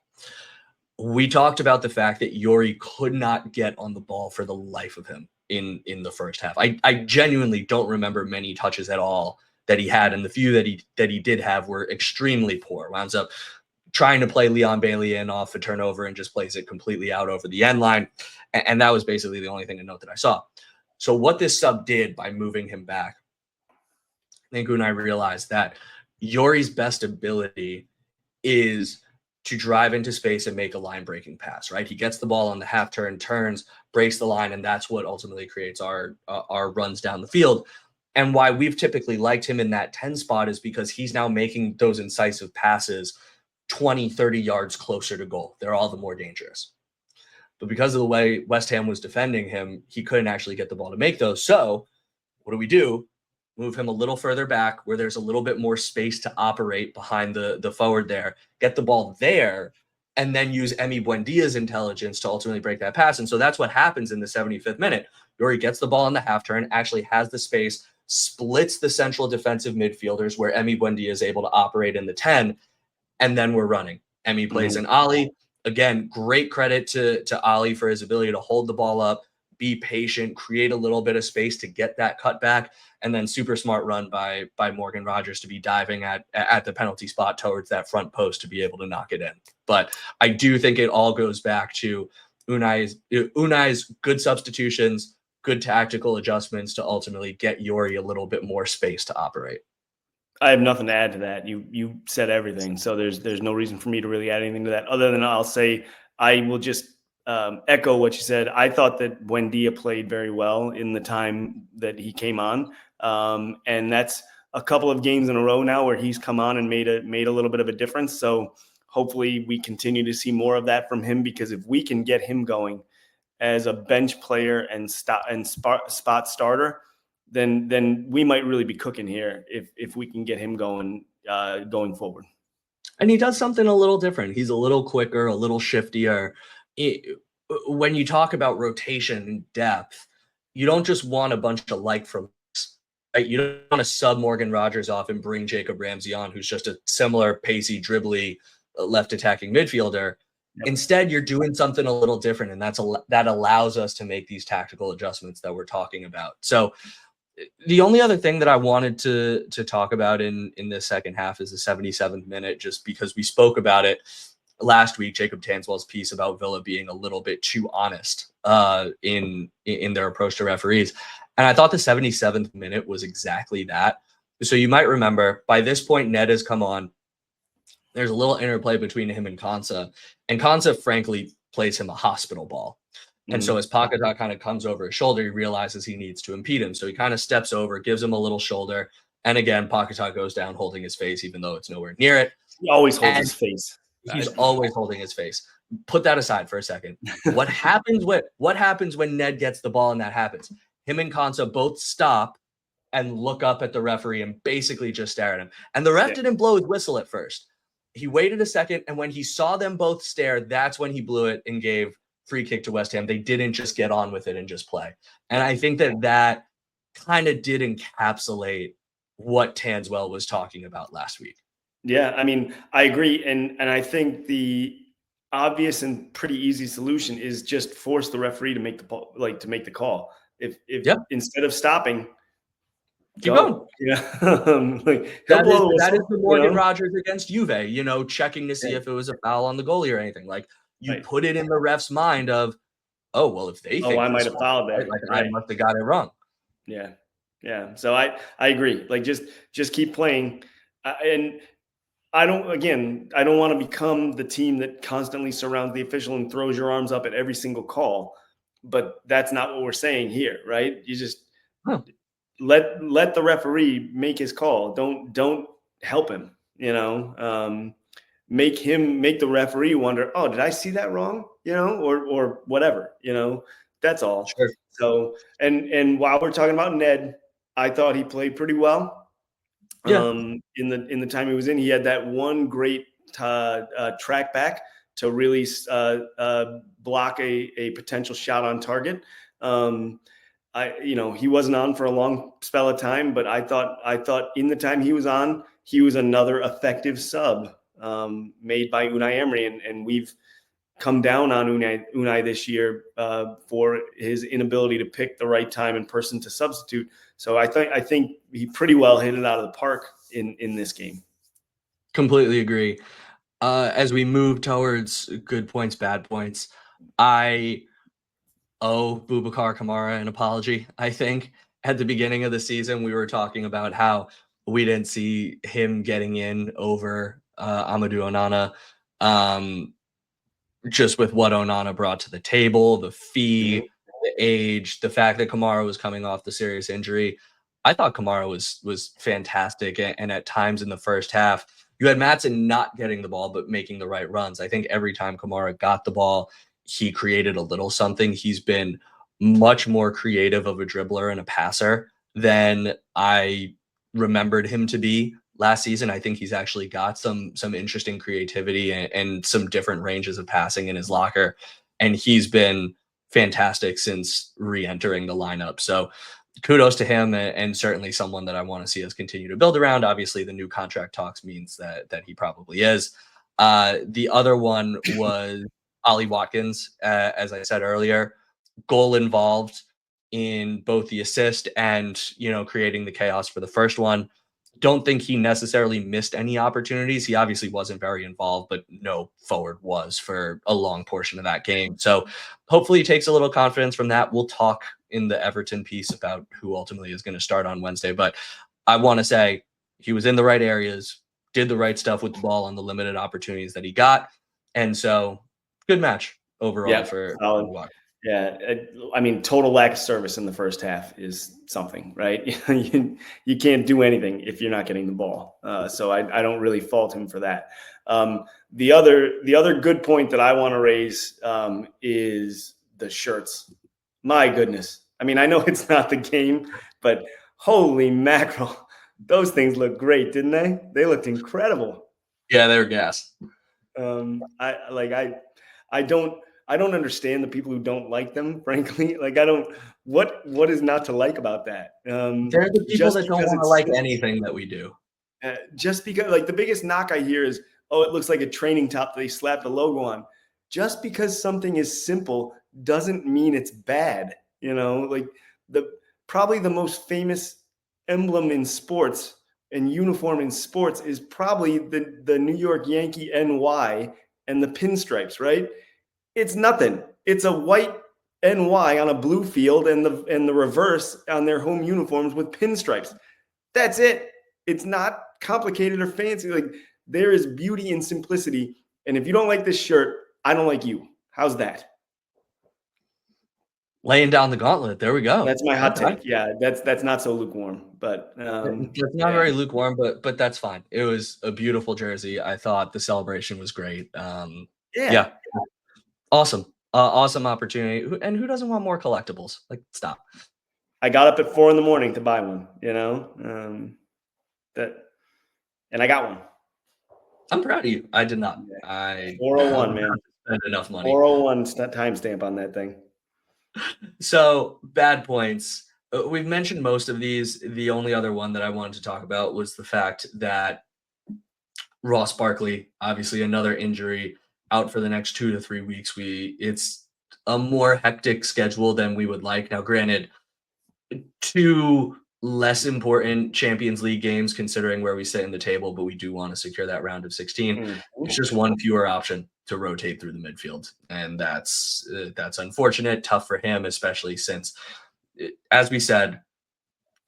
We talked about the fact that Yori could not get on the ball for the life of him in the first half. I genuinely don't remember many touches at all that he had, and the few that he did have were extremely poor. Wounds up trying to play Leon Bailey in off a turnover and just plays it completely out over the end line, and that was basically the only thing to note that I saw. So what this sub did by moving him back, I think Unai realized that Yori's best ability is to drive into space and make a line breaking pass, right? He gets the ball on the half turn, turns, breaks the line, and that's what ultimately creates our runs down the field. And why we've typically liked him in that 10 spot is because he's now making those incisive passes 20, 30 yards closer to goal. They're all the more dangerous. But because of the way West Ham was defending him, he couldn't actually get the ball to make those. So what do? Move him a little further back where there's a little bit more space to operate behind the forward there, get the ball there, and then use Emi Buendia's intelligence to ultimately break that pass. And so that's what happens in the 75th minute. Yori gets the ball in the half turn, actually has the space, splits the central defensive midfielders where Emi Buendia is able to operate in the 10, and then we're running. Emi plays in Ali. Again, great credit to Ali for his ability to hold the ball up, be patient, create a little bit of space to get that cut back, and then super smart run by Morgan Rogers to be diving at the penalty spot towards that front post to be able to knock it in. But I do think it all goes back to Unai's good substitutions, good tactical adjustments to ultimately get Yori a little bit more space to operate. I have nothing to add to that. You said everything, so there's no reason for me to really add anything to that. Other than I'll say I will just echo what you said. I thought that Buendia played very well in the time that he came on, and that's a couple of games in a row now where he's come on and made a little bit of a difference. So hopefully we continue to see more of that from him, because if we can get him going as a bench player and spot starter, then we might really be cooking here if we can get him going forward. And he does something a little different. He's a little quicker, a little shiftier. When you talk about rotation and depth, you don't just want a bunch of like for likes, right? You don't want to sub Morgan Rogers off and bring Jacob Ramsey on, who's just a similar pacey, dribbly left attacking midfielder. Yep. Instead, you're doing something a little different, and that allows us to make these tactical adjustments that we're talking about. So the only other thing that I wanted to talk about in the second half is the 77th minute, just because we spoke about it last week, Jacob Tanswell's piece about Villa being a little bit too honest in their approach to referees. And I thought the 77th minute was exactly that. So you might remember, by this point, Ned has come on. There's a little interplay between him and Konsa. And Konsa, frankly, plays him a hospital ball. And so as Paquetá kind of comes over his shoulder, he realizes he needs to impede him. So he kind of steps over, gives him a little shoulder. And again, Paquetá goes down holding his face, even though it's nowhere near it. He always holds his face. He's always holding his face. Put that aside for a second. What happens when Ned gets the ball and that happens? Him and Konsa both stop and look up at the referee and basically just stare at him. And the ref didn't blow his whistle at first. He waited a second, and when he saw them both stare, that's when he blew it and gave free kick to West Ham. They didn't just get on with it and just play. And I think that kind of did encapsulate what Tanswell was talking about last week. Yeah, I mean, I agree. And I think the obvious and pretty easy solution is just force the referee to make the call. If instead of stopping, keep going. Yeah. That is the Morgan Rogers against Juve, checking to see if it was a foul on the goalie or anything. Like, you put it in the ref's mind of, oh, well, if they think I might have fouled there. I must have got it wrong. Yeah. Yeah. So I agree. Like, just keep playing. And I don't want to become the team that constantly surrounds the official and throws your arms up at every single call, but that's not what we're saying here, right? You just let the referee make his call. Don't help him, make the referee wonder, oh, did I see that wrong? Or whatever, that's all. Sure. So, and while we're talking about Ned, I thought he played pretty well. Yeah. In the time he was in, he had that one great track back to really block a potential shot on target. He wasn't on for a long spell of time, but I thought in the time he was on, he was another effective sub made by Unai Emery, and we've come down on Unai this year for his inability to pick the right time and person to substitute. So I think he pretty well hit it out of the park in this game. Completely agree. As we move towards good points, bad points, I owe Boubacar Kamara an apology. I think at the beginning of the season, we were talking about how we didn't see him getting in over Amadou Onana. Just with what Onana brought to the table, the fee, the age, the fact that Kamara was coming off the serious injury. I thought Kamara was fantastic, and at times in the first half, you had Matson not getting the ball but making the right runs. I think every time Kamara got the ball, he created a little something. He's been much more creative of a dribbler and a passer than I remembered him to be last season. I think he's actually got some interesting creativity and some different ranges of passing in his locker, and he's been fantastic since re-entering the lineup. So kudos to him, and certainly someone that I want to see us continue to build around. Obviously, the new contract talks means that he probably is. The other one was Ollie Watkins, as I said earlier, goal involved in both the assist and creating the chaos for the first one. Don't think he necessarily missed any opportunities. He obviously wasn't very involved, but no forward was for a long portion of that game. So hopefully he takes a little confidence from that. We'll talk in the Everton piece about who ultimately is going to start on Wednesday. But I want to say he was in the right areas, did the right stuff with the ball on the limited opportunities that he got. And so good match overall for Watkins. Yeah, I mean, total lack of service in the first half is something, right? You can't do anything if you're not getting the ball. So I don't really fault him for that. The other good point that I want to raise is the shirts. My goodness. I mean, I know it's not the game, but holy mackerel, those things look great, didn't they? They looked incredible. Yeah, they were gas. I don't understand the people who don't like them, frankly. Like, what is not to like about that? They're the people that don't want to like anything that we do. Just because, like, the biggest knock I hear is, oh, it looks like a training top that they slapped a logo on. Just because something is simple doesn't mean it's bad. Like probably the most famous emblem in sports and uniform in sports is probably the New York Yankee NY and the pinstripes, right? It's nothing. It's a white NY on a blue field and the reverse on their home uniforms with pinstripes. That's it. It's not complicated or fancy. Like, there is beauty in simplicity. And if you don't like this shirt, I don't like you. How's that? Laying down the gauntlet. There we go. That's my hot take. Yeah, that's not so lukewarm, but it's not very lukewarm, but that's fine. It was a beautiful jersey. I thought the celebration was great. Yeah. Awesome. Awesome opportunity. And who doesn't want more collectibles? Like, stop. I got up at 4 a.m. to buy one, and I got one. I'm proud of you. I did not. 401, man. Spend enough money. 401 timestamp on that thing. So, bad points. We've mentioned most of these. The only other one that I wanted to talk about was the fact that Ross Barkley, obviously another injury, out for the next 2 to 3 weeks. It's a more hectic schedule than we would like. Now, granted, 2 less important Champions League games considering where we sit in the table, but we do want to secure that round of 16. Mm-hmm. It's just one fewer option to rotate through the midfield, and that's unfortunate, tough for him, especially since, as we said,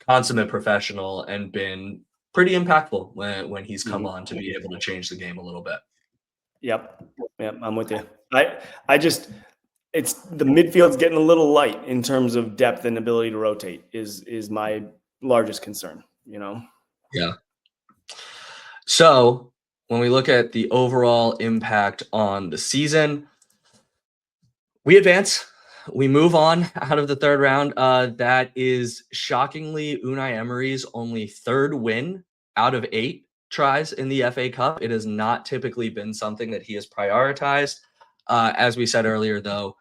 consummate professional and been pretty impactful when he's come on to be able to change the game a little bit. Yep, I'm with you. It's the midfield's getting a little light in terms of depth and ability to rotate is my largest concern, Yeah. So when we look at the overall impact on the season, we advance. We move on out of the third round. That is shockingly Unai Emery's only 3rd win out of 8 tries in the FA Cup. It has not typically been something that he has prioritized. As we said earlier, though,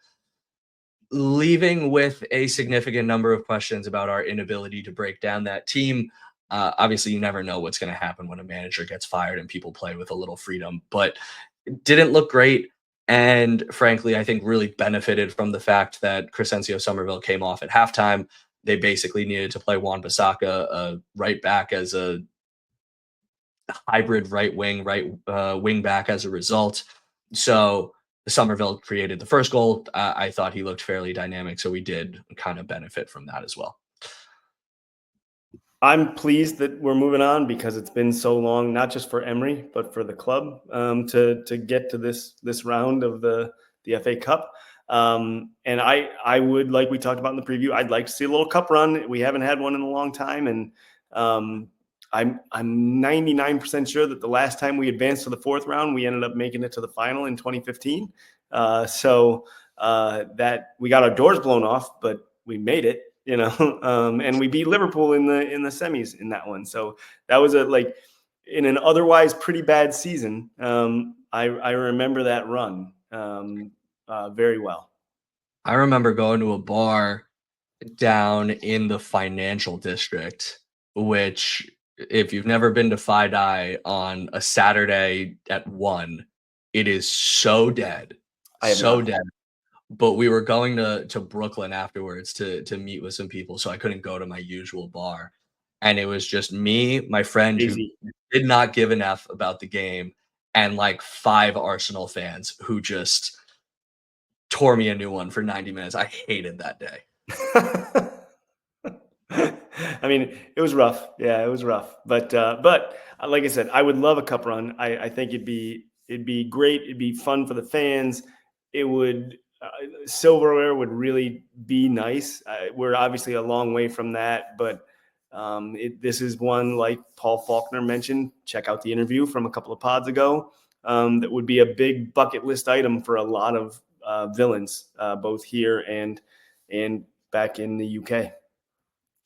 leaving with a significant number of questions about our inability to break down that team. Obviously, you never know what's going to happen when a manager gets fired and people play with a little freedom, but it didn't look great. And frankly, I think really benefited from the fact that Crescencio Somerville came off at halftime. They basically needed to play Wan-Bissaka right back as a hybrid right wing back as a result. So Somerville created the first goal. I thought he looked fairly dynamic, so we did kind of benefit from that as well. I'm pleased that we're moving on because it's been so long, not just for Emery, but for the club to get to this round of the FA Cup. And I would, like we talked about in the preview, I'd like to see a little cup run. We haven't had one in a long time, and I'm 99% sure that the last time we advanced to the fourth round, we ended up making it to the final in 2015. So that we got our doors blown off, but we made it, and we beat Liverpool in the semis in that one. So that was in an otherwise pretty bad season. I remember that run very well. I remember going to a bar down in the financial district, which, if you've never been to Fi on a Saturday at 1, it is so dead. I have So not. dead. But we were going to Brooklyn afterwards to meet with some people, so I couldn't go to my usual bar. And it was just me, my friend who Easy. did not give an F about the game, and like 5 Arsenal fans who just tore me a new one for 90 minutes. I hated that day. I mean, it was rough. Yeah, it was rough. But like I said, I would love a cup run. I think it'd be great. It'd be fun for the fans. It would silverware would really be nice. We're obviously a long way from that, but this is one, like Paul Faulkner mentioned. Check out the interview from a couple of pods ago. That would be a big bucket list item for a lot of villains, both here and back in the UK.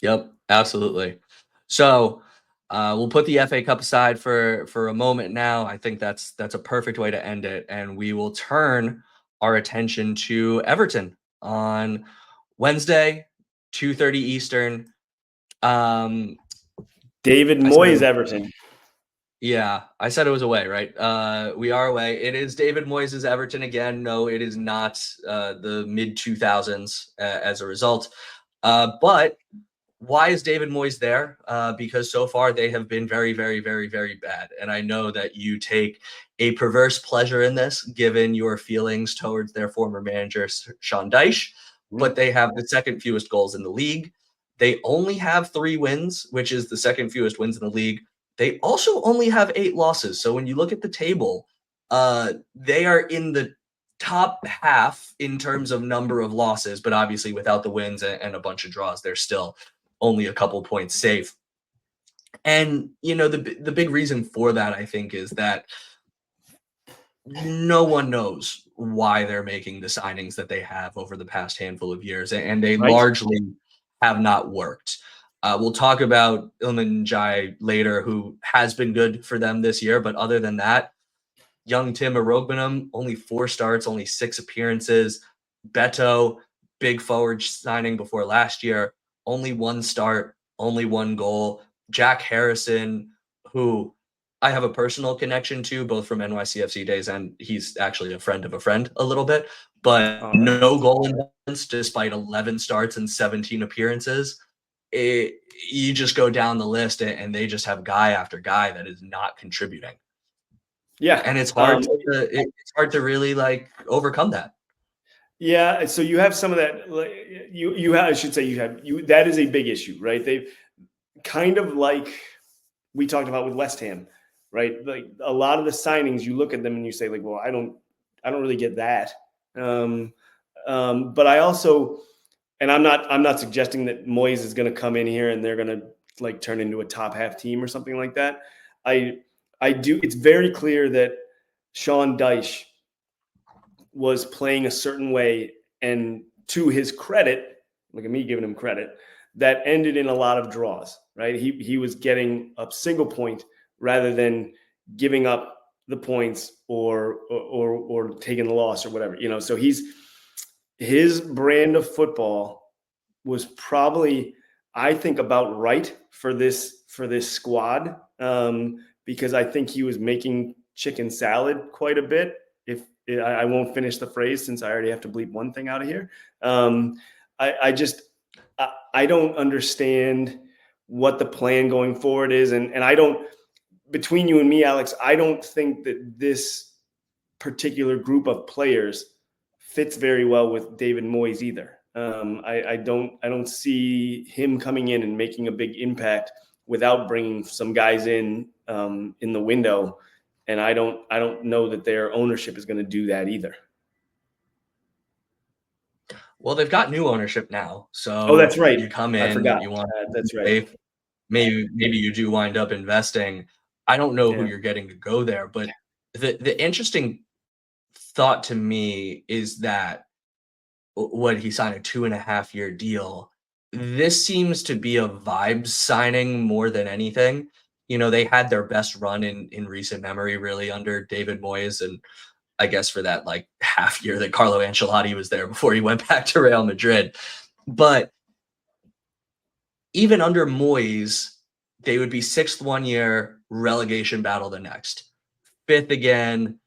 Yep, absolutely. So we'll put the FA Cup aside for a moment now. I think that's a perfect way to end it, and we will turn our attention to Everton on Wednesday, 2:30 Eastern. David Moyes Everton. Yeah, I said it was away, right? We are away. It is David Moyes' Everton again. No, it is not the mid 2000s as a result. But why is David Moyes there? Because so far they have been very, very, very, very bad. And I know that you take a perverse pleasure in this, given your feelings towards their former manager, Sean Dyche, but they have the second fewest goals in the league. They only have 3 wins, which is the second fewest wins in the league. They also only have 8 losses. So when you look at the table, they are in the top half in terms of number of losses, but obviously without the wins and a bunch of draws, they're still only a couple points safe. And the big reason for that, I think, is that no one knows why they're making the signings that they have over the past handful of years, and they largely have not worked. We'll talk about Iliman Ndiaye later, who has been good for them this year, but other than that, young Tim Arogbenam, only 4 starts, only 6 appearances. Beto, big forward signing before last year, only 1 start, only 1 goal. Jack Harrison, who I have a personal connection to, both from NYCFC days, and he's actually a friend of a friend a little bit, but no goal in despite 11 starts and 17 appearances. You just go down the list and they just have guy after guy that is not contributing. Yeah, and it's hard to really overcome that. Yeah, so you have some of that. You have, I should say, that is a big issue, right? They've kind of like we talked about with West Ham, right? Like a lot of the signings, you look at them and you say, like, well, I don't really get that. But I also, and I'm not suggesting that Moyes is going to come in here and they're going to turn into a top half team or something like that. I do. It's very clear that Sean Dyche was playing a certain way, and to his credit, look at me giving him credit, that ended in a lot of draws, right? He was getting a single point rather than giving up the points or taking the loss or whatever, so his brand of football was probably, I think, about right for this squad, because I think he was making chicken salad quite a bit. If I won't finish the phrase since I already have to bleep one thing out of here. I don't understand what the plan going forward is. And I don't, between you and me, Alex, I don't think that this particular group of players fits very well with David Moyes either. I don't see him coming in and making a big impact without bringing some guys in the window. And I don't know that their ownership is going to do that either. Well, they've got new ownership now, Oh, that's so right. you come I in, forgot. you want to be That's right. safe. Maybe you do wind up investing. I don't know who Yeah. you're getting to go there, but the interesting thought to me is that what he signed a 2.5 year deal. This seems to be a vibes signing more than anything. You know, they had their best run in recent memory, really, under David Moyes, and I guess for that like half year that Carlo Ancelotti was there before he went back to Real Madrid. But even under Moyes, they would be sixth 1 year, relegation battle the next, fifth again.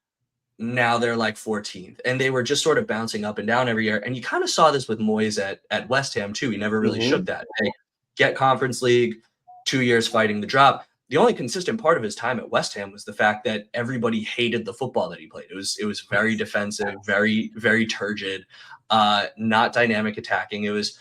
Now they're like 14th, and they were just sort of bouncing up and down every year. And you kind of saw this with Moyes at West Ham too. He never really shook Hmm. that. They get Conference League, 2 years fighting the drop. The only consistent part of his time at West Ham was the fact that everybody hated the football that he played. It was very defensive, very turgid, not dynamic attacking. It was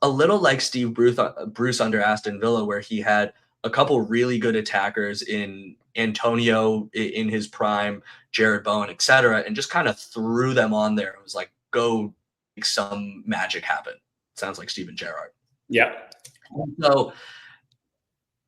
a little like Steve Bruce under Aston Villa, where he had a couple really good attackers in Antonio in his prime, Jared Bowen, etc., and just kind of threw them on there. It was like, go make some magic happen. Sounds like Steven Gerrard. Yeah. So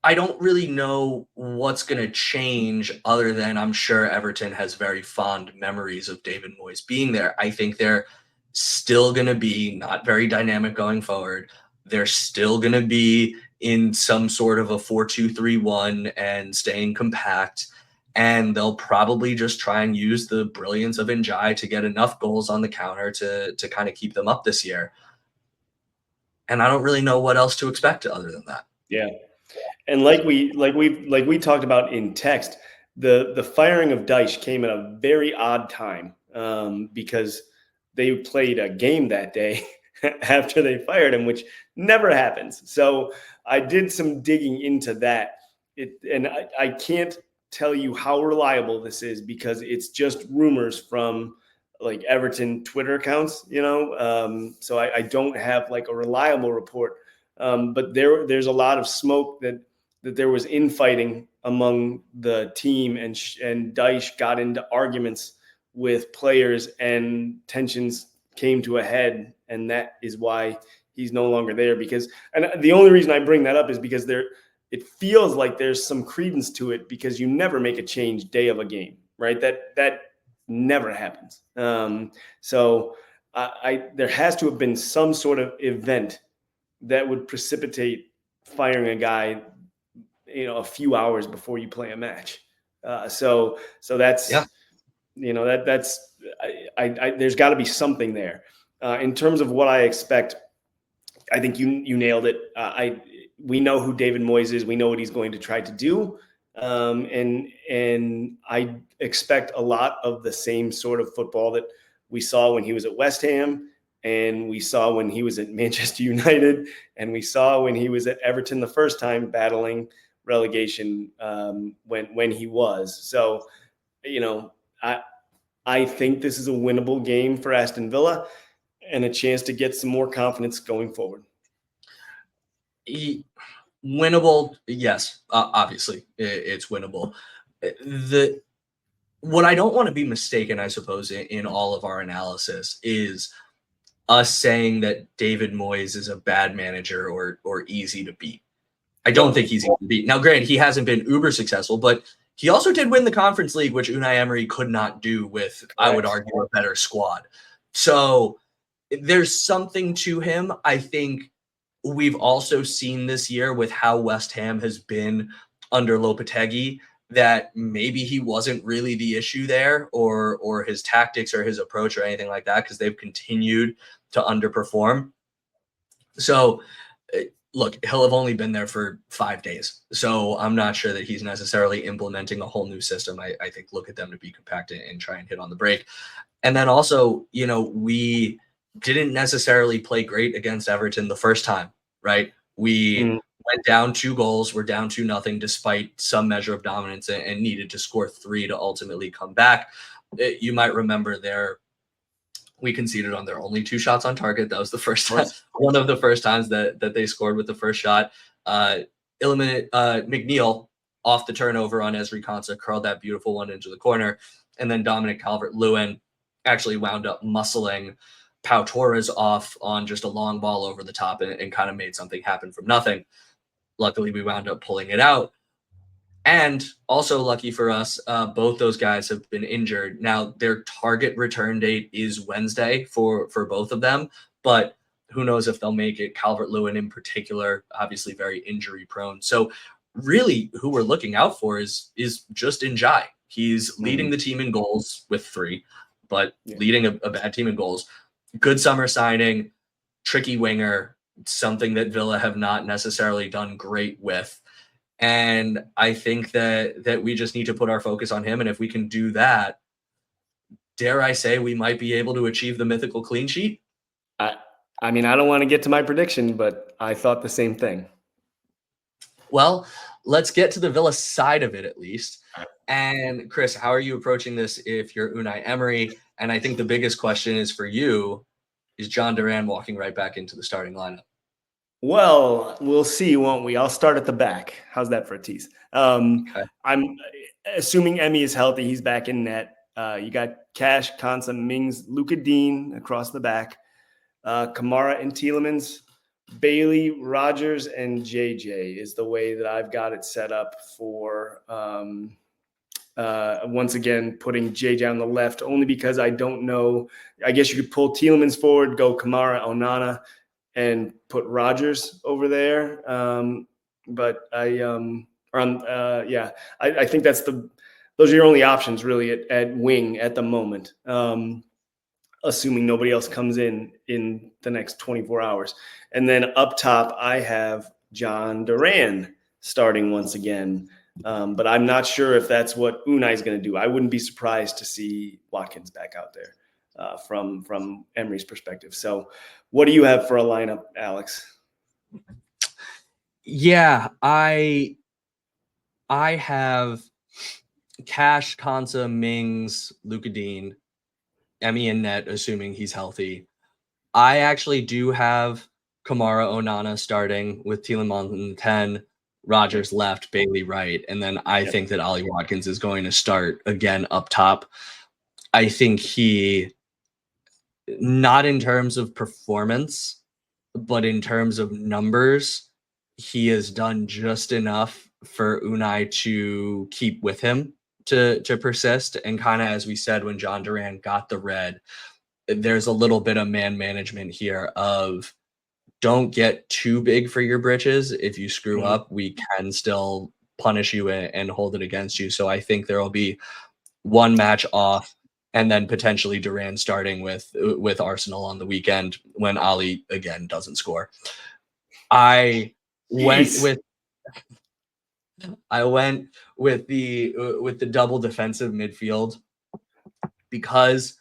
I don't really know what's going to change other than I'm sure Everton has very fond memories of David Moyes being there. I think they're still going to be not very dynamic going forward. They're still going to be in some sort of a 4-2-3-1 and staying compact. And they'll probably just try and use the brilliance of Njai to get enough goals on the counter to kind of keep them up this year. And I don't really know what else to expect other than that. Yeah. And like we talked about in text, the firing of Dyche came at a very odd time, because they played a game that day after they fired him, which never happens. So I did some digging into that. And I can't tell you how reliable this is because it's just rumors from like Everton Twitter accounts, so I don't have like a reliable report. But there's a lot of smoke that there was infighting among the team, and Dyche got into arguments with players, and tensions came to a head, and that is why he's no longer there. And the only reason I bring that up is because it feels like there's some credence to it, because you never make a change day of a game, right? That never happens. So there has to have been some sort of event that would precipitate firing a guy, a few hours before you play a match. So that's, Yeah. that's, there's got to be something there. In terms of what I expect, I think you nailed it. We know who David Moyes is. We know what he's going to try to do. And I expect a lot of the same sort of football that we saw when he was at West Ham, and we saw when he was at Manchester United, and we saw when he was at Everton the first time battling relegation, when he was. So, I think this is a winnable game for Aston Villa and a chance to get some more confidence going forward. Winnable, yes, obviously it's winnable. What I don't want to be mistaken, I suppose, in all of our analysis is us saying that David Moyes is a bad manager or easy to beat. I don't think he's easy to beat. Now, granted, he hasn't been uber successful, but he also did win the Conference League, which Unai Emery could not do with, correct, I would argue, a better squad. So there's something to him. I think we've also seen this year with how West Ham has been under Lopetegui that maybe he wasn't really the issue there, or his tactics or his approach or anything like that, because they've continued to underperform. So look, he'll have only been there for 5 days. So I'm not sure that he's necessarily implementing a whole new system. I think look at them to be compact and try and hit on the break. And then also, we didn't necessarily play great against Everton the first time, right? We went down 2 goals. We're down 2-0 despite some measure of dominance and needed to score 3 to ultimately come back. You might remember we conceded on their only 2 shots on target. That was the first time, one of the first times that they scored with the first shot. McNeil off the turnover on Ezri Konsa curled that beautiful one into the corner. And then Dominic Calvert-Lewin actually wound up muscling Pau Torres off on just a long ball over the top and kind of made something happen from nothing. Luckily, we wound up pulling it out. And also lucky for us, both those guys have been injured. Now, their target return date is Wednesday for both of them, but who knows if they'll make it. Calvert-Lewin in particular, obviously very injury prone. So really who we're looking out for is just Njai. He's leading the team in goals with 3, but leading a bad team in goals. Good summer signing, tricky winger, something that Villa have not necessarily done great with. And I think that we just need to put our focus on him. And if we can do that, dare I say, we might be able to achieve the mythical clean sheet. I mean, I don't want to get to my prediction, but I thought the same thing. Well, let's get to the Villa side of it at least. And Chris, how are you approaching this if you're Unai Emery? And I think the biggest question is for you, is John Duran walking right back into the starting lineup? Well, we'll see, won't we? I'll start at the back. How's that for a tease? Okay. I'm assuming Emmy is healthy. He's back in net. You got Cash, Konsa, Mings, Luka Dean across the back. Kamara and Tielemans, Bailey, Rogers, and JJ is the way that I've got it set up for once again putting JJ on the left, only because I don't know. I guess you could pull Tielemans forward, go Kamara, Onana, and put Rogers over there. But I think those are your only options really at wing at the moment. Assuming nobody else comes in the next 24 hours. And then up top, I have John Duran starting once again. But I'm not sure if that's what Unai is going to do. I wouldn't be surprised to see Watkins back out there from Emery's perspective. So what do you have for a lineup, Alex? Yeah, I have Cash, Konsa, Mings, Luka Dean, Emmy in net, assuming he's healthy. I actually do have Kamara, Onana starting with Tielemans in 10, Rogers left, Bailey right. And then I think that Ollie Watkins is going to start again up top. I think he, not in terms of performance, but in terms of numbers, he has done just enough for Unai to keep with him to persist. And kind of as we said when John Duran got the red, there's a little bit of man management here of don't get too big for your britches. If you screw up, we can still punish you and hold it against you. So I think there will be one match off and then potentially Duran starting with Arsenal on the weekend when Ali again doesn't score. I went with the double defensive midfield because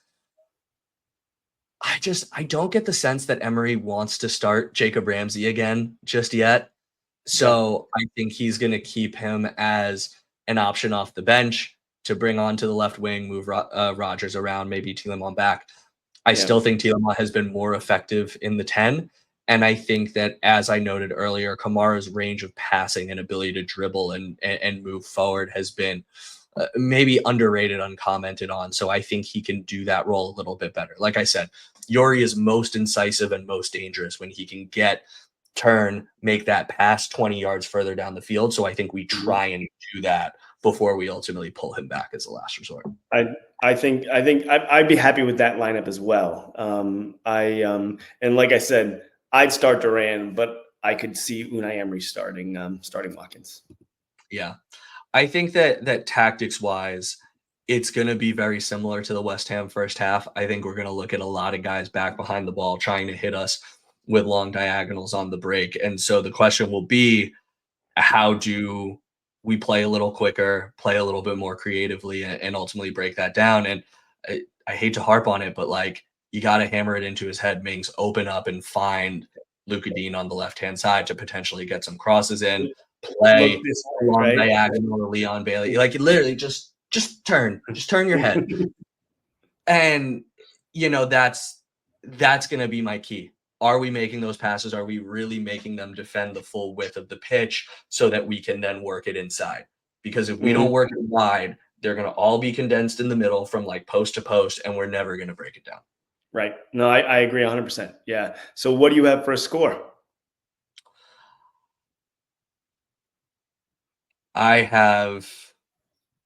I don't get the sense that Emery wants to start Jacob Ramsey again just yet. So I think he's going to keep him as an option off the bench to bring on to the left wing, move Rogers around, maybe Tielemans back. I still think Tielemans has been more effective in the 10. And I think that, as I noted earlier, Kamara's range of passing and ability to dribble and move forward has been maybe underrated, uncommented on. So I think he can do that role a little bit better. Like I said, Yuri is most incisive and most dangerous when he can turn, make that pass 20 yards further down the field. So I think we try and do that before we ultimately pull him back as a last resort. I think I'd be happy with that lineup as well. And like I said, I'd start Duran, but I could see Unai Emery starting Watkins. Yeah. I think that tactics-wise, it's going to be very similar to the West Ham first half. I think we're going to look at a lot of guys back behind the ball trying to hit us with long diagonals on the break. And so the question will be, how do we play a little quicker, play a little bit more creatively, and ultimately break that down? And I hate to harp on it, but like, you got to hammer it into his head, Mings, open up and find Luka Dean on the left-hand side to potentially get some crosses in, play long diagonal to Leon Bailey. Like, literally just turn your head. And, that's going to be my key. Are we making those passes? Are we really making them defend the full width of the pitch so that we can then work it inside? Because if we don't work it wide, they're going to all be condensed in the middle from like post to post, and we're never going to break it down. Right. No, I agree 100%. Yeah. So what do you have for a score? I have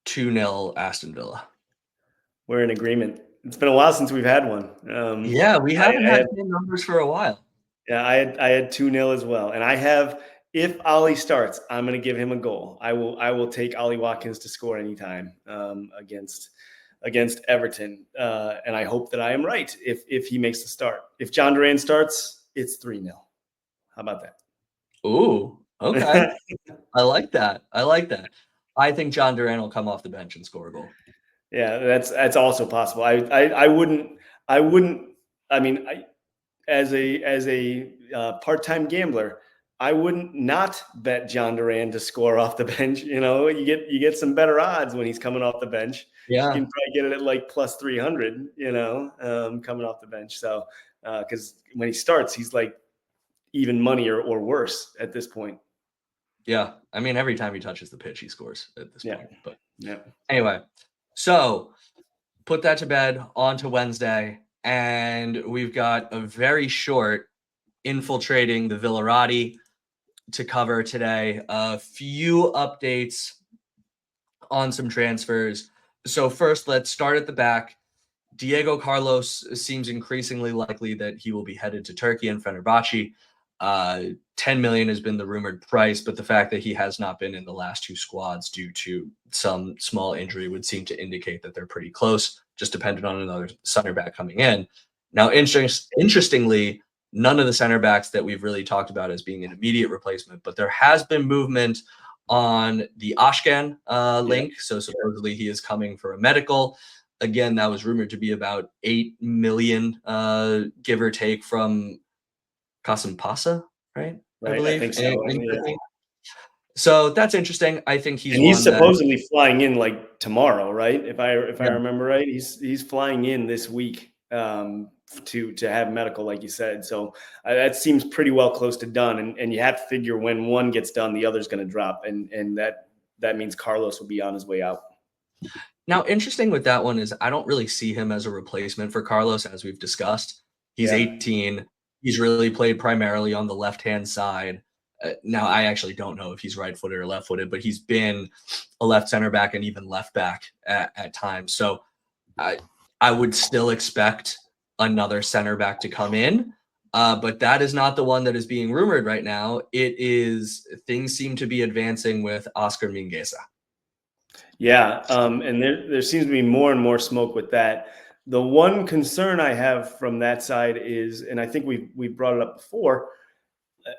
2-0 Aston Villa. We're in agreement. It's been a while since we've had one. Yeah, we I, haven't I had had, same numbers for a while. yeah, I had 2-0 as well. And I have, if Ollie starts, I'm going to give him a goal. I will take Ollie Watkins to score anytime against Everton. And I hope that I am right if he makes the start. If John Duran starts, it's 3-0. How about that? Ooh, okay. I like that. I like that. I think John Duran will come off the bench and score a goal. Yeah, that's also possible. I wouldn't. I mean, as a part-time gambler, I wouldn't not bet John Duran to score off the bench. You get some better odds when he's coming off the bench. You Yeah. can probably get it at like plus 300. Coming off the bench. So because when he starts, he's like even money or worse at this point. Yeah. I mean, every time he touches the pitch, he scores at this Yeah, point. But yeah, anyway, so put that to bed on to Wednesday. And we've got a very short infiltrating the Villarati to cover today. A few updates on some transfers. So first, let's start at the back. Diego Carlos seems increasingly likely that he will be headed to Turkey and Fenerbahce. 10 million has been the rumored price, but the fact that he has not been in the last two squads due to some small injury would seem to indicate that they're pretty close, just dependent on another center back coming in. Now, interestingly, none of the center backs that we've really talked about as being an immediate replacement, but there has been movement on the Ashkan link. So supposedly he is coming for a medical. Again, that was rumored to be about 8 million, give or take, from Kasım right? I right. I believe. think so. So that's interesting. I think he's And he's one that, supposedly flying in like tomorrow, right? If I yeah, remember right, he's flying in this week to have medical, like you said. So that seems pretty well close to done. And you have to figure when one gets done, the other's going to drop, and that means Carlos will be on his way out. now interesting with that one is I don't really see him as a replacement for Carlos, as we've discussed. He's Yeah, 18. He's really played primarily on the left-hand side. Now, I actually don't know if he's right-footed or left-footed, but he's been a left center back and even left back at times. So I would still expect another center back to come in, but that is not the one that is being rumored right now. Things seem to be advancing with Oscar Mingueza. yeah. And there seems to be more and more smoke with that. The one concern I have from that side is, and I think we brought it up before,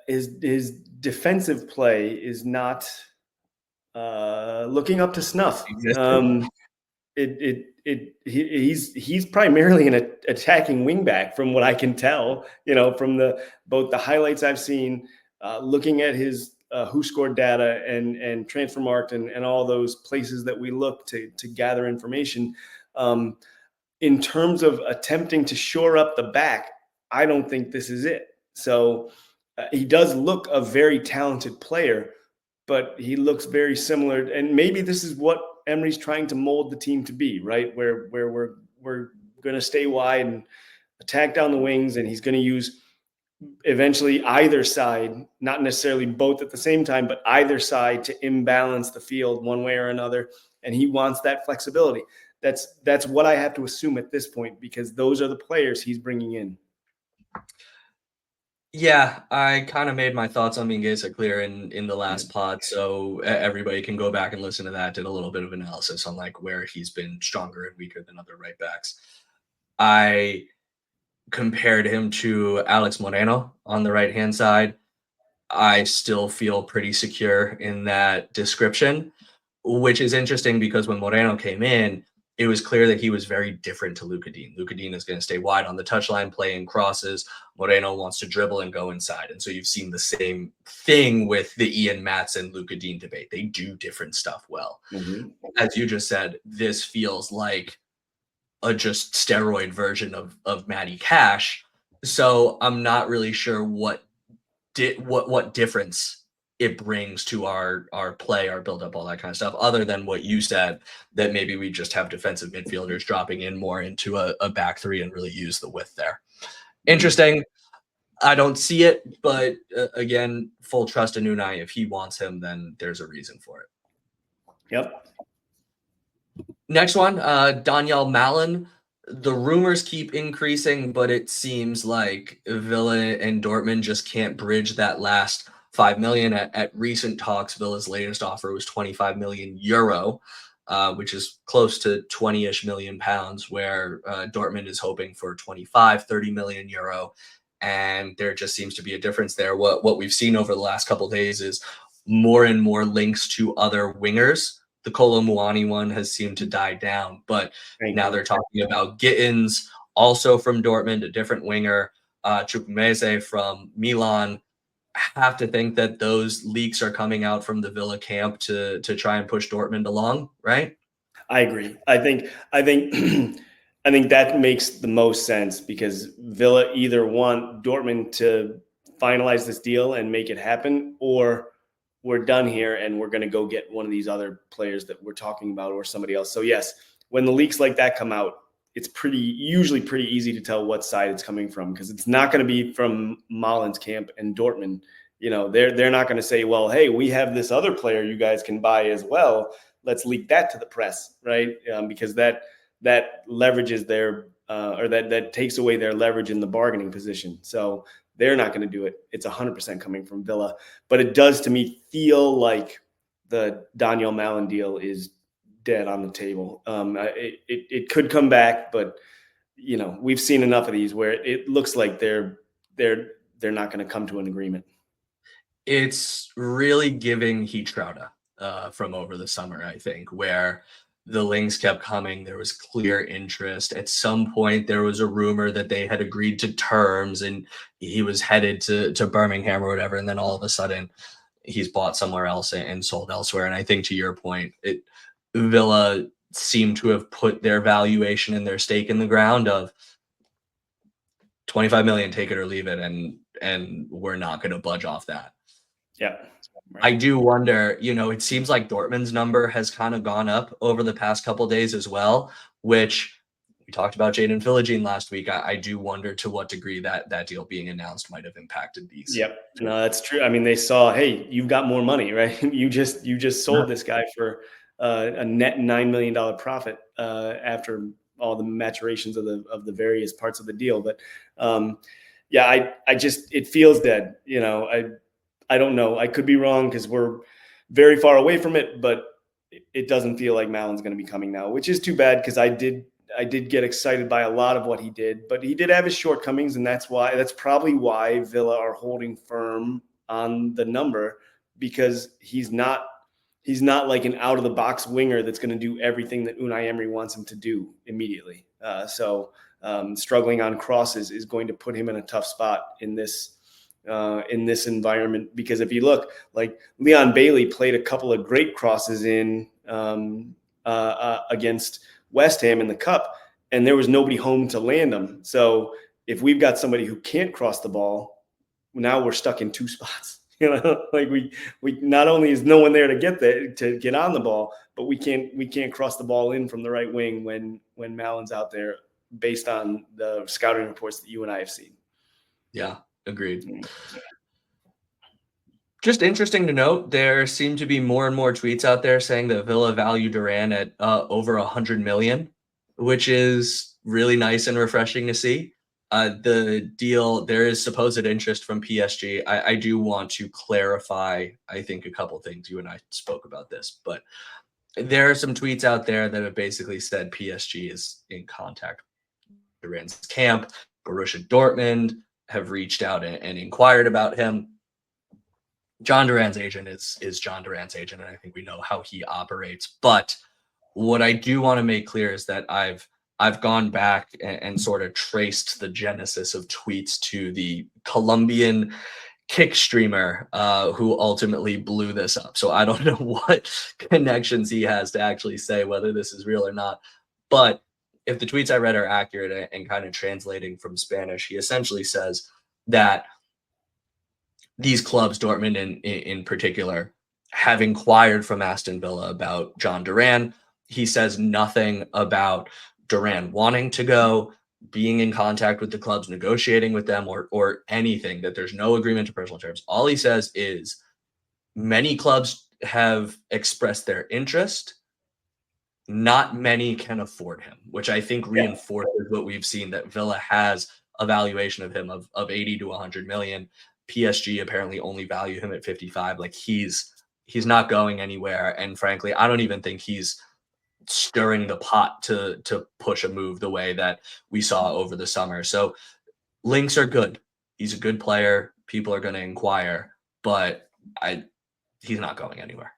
his defensive play is not looking up to snuff. He's primarily an attacking wingback, from what I can tell. From both the highlights I've seen, looking at his who scored data and transfer marked and all those places that we look to gather information. In terms of attempting to shore up the back, I don't think this is it. So he does look a very talented player, but he looks very similar. And maybe this is what Emery's trying to mold the team to be, right? Where we're going to stay wide and attack down the wings, and he's going to use eventually either side, not necessarily both at the same time, but either side to imbalance the field one way or another. And he wants that flexibility. That's what I have to assume at this point, because those are the players he's bringing in. Yeah, I kind of made my thoughts on Mingueza clear in the last pod, so everybody can go back and listen to that. Did a little bit of analysis on like where he's been stronger and weaker than other right backs. I compared him to Alex Moreno on the right hand side. I still feel pretty secure in that description, which is interesting because when Moreno came in, it was clear that he was very different to Luka Dean. Luka Dean is going to stay wide on the touchline, playing crosses. Moreno wants to dribble and go inside. And so you've seen the same thing with the Ian Matson Luka Dean debate. They do different stuff well. Mm-hmm. As you just said, this feels like a just steroid version of Matty Cash. So I'm not really sure what difference it brings to our play, our build up, all that kind of stuff, other than what you said, that maybe we just have defensive midfielders dropping in more into a back three and really use the width there. Interesting. I don't see it, but again, full trust in Unai. If he wants him, then there's a reason for it. Yep. Next one, Daniel Malen. The rumors keep increasing, but it seems like Villa and Dortmund just can't bridge that last 5 million. At recent talks, Villa's latest offer was 25 million euro, which is close to 20-ish million pounds, where Dortmund is hoping for 25, 30 million euro. And there just seems to be a difference there. What we've seen over the last couple of days is more and more links to other wingers. The Kolo Muani one has seemed to die down, but now they're talking about Gittins, also from Dortmund, a different winger, Chukwueze from Milan. I have to think that those leaks are coming out from the Villa camp to try and push Dortmund along, right? I agree. I think I think that makes the most sense, because Villa either want Dortmund to finalize this deal and make it happen, or we're done here and we're going to go get one of these other players that we're talking about, or somebody else. So yes, when the leaks like that come out, it's usually pretty easy to tell what side it's coming from, because it's not going to be from Malen's camp and Dortmund. You know, they're not going to say, well, hey, we have this other player you guys can buy as well. Let's leak that to the press, right? Because that leverages their or that takes away their leverage in the bargaining position. So they're not going to do it. It's 100% coming from Villa. But it does, to me, feel like the Daniel Malen deal is dead on the table. It could come back, but you know, we've seen enough of these where it looks like they're not going to come to an agreement. It's really giving Heatrauda from over the summer, I think, where the links kept coming. There was clear interest. At some point, there was a rumor that they had agreed to terms and he was headed to Birmingham or whatever. And then all of a sudden, he's bought somewhere else and sold elsewhere. And I think, to your point, Villa seemed to have put their valuation and their stake in the ground of 25 million, take it or leave it, and we're not going to budge off that. Yeah. Right. I do wonder, you know, it seems like Dortmund's number has kind of gone up over the past couple of days as well, which we talked about Jadon Philogene last week. I do wonder to what degree that deal being announced might have impacted these. Yep. No, that's true. I mean, they saw, hey, you've got more money, right? You just sold this guy for a net $9 million profit after all the maturations of the various parts of the deal. But yeah, it feels dead. You know, I don't know. I could be wrong because we're very far away from it, but it doesn't feel like Malen's going to be coming now, which is too bad, because I did get excited by a lot of what he did, but he did have his shortcomings, and that's probably why Villa are holding firm on the number, because he's not like an out of the box winger that's going to do everything that Unai Emery wants him to do immediately. So struggling on crosses is going to put him in a tough spot in this environment, because if you look, like Leon Bailey played a couple of great crosses in against West Ham in the cup, and there was nobody home to land them. So if we've got somebody who can't cross the ball, now we're stuck in two spots. You know, like we not only is no one there to get on the ball, but we can't cross the ball in from the right wing when Malen's out there, based on the scouting reports that you and I have seen. Yeah. Agreed. Just interesting to note, there seem to be more and more tweets out there saying that Villa value Duran at over 100 million, which is really nice and refreshing to see. The deal, there is supposed interest from PSG. I do want to clarify, I think, a couple things. You and I spoke about this, but there are some tweets out there that have basically said PSG is in contact with Duran's camp. Borussia Dortmund have reached out and inquired about him. John Duran's agent is John Duran's agent, and I think we know how he operates. But what I do want to make clear is that I've gone back and sort of traced the genesis of tweets to the Colombian kick streamer who ultimately blew this up. So I don't know what connections he has to actually say whether this is real or not. But if the tweets I read are accurate and kind of translating from Spanish, he essentially says that these clubs, Dortmund in particular, have inquired from Aston Villa about John Duran. He says nothing about Duran wanting to go, being in contact with the clubs, negotiating with them, or anything, that there's no agreement to personal terms. All he says is many clubs have expressed their interest. Not many can afford him, which I think Yeah. reinforces what we've seen, that Villa has a valuation of him of 80 to 100 million. PSG apparently only value him at 55. Like he's not going anywhere. And frankly, I don't even think he's stirring the pot to push a move the way that we saw over the summer. So links are good. He's a good player. People are going to inquire, but he's not going anywhere.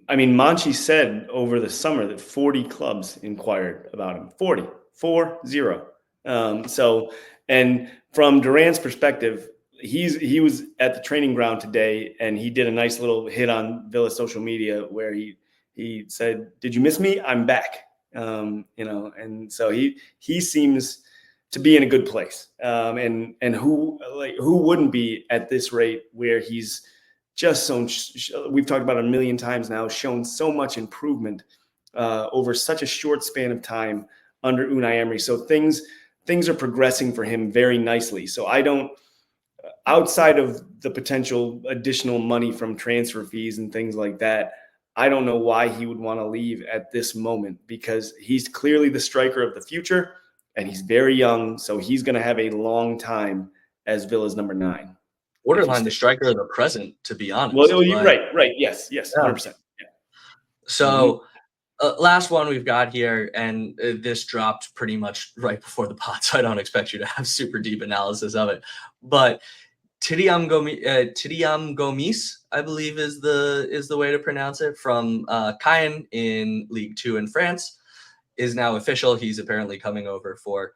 I mean, Monchi said over the summer that 40 clubs inquired about him. 40, 4-0. So, and from Duran's perspective, he was at the training ground today, and he did a nice little hit on Villa social media where he said, "Did you miss me? I'm back." And so he seems to be in a good place. And who wouldn't be at this rate where he's just we've talked about it a million times now, shown so much improvement over such a short span of time under Unai Emery. So things are progressing for him very nicely. So I don't, outside of the potential additional money from transfer fees and things like that, I don't know why he would want to leave at this moment, because he's clearly the striker of the future and he's very young. So he's going to have a long time as Villa's number 9. Borderline the striker of the present, to be honest. Well, you're right. Yes, 100%. Yeah. So last one we've got here, and this dropped pretty much right before the pod, so I don't expect you to have super deep analysis of it. But Tidiam Gomis, I believe is the way to pronounce it, from Caen in League 2 in France, is now official. He's apparently coming over for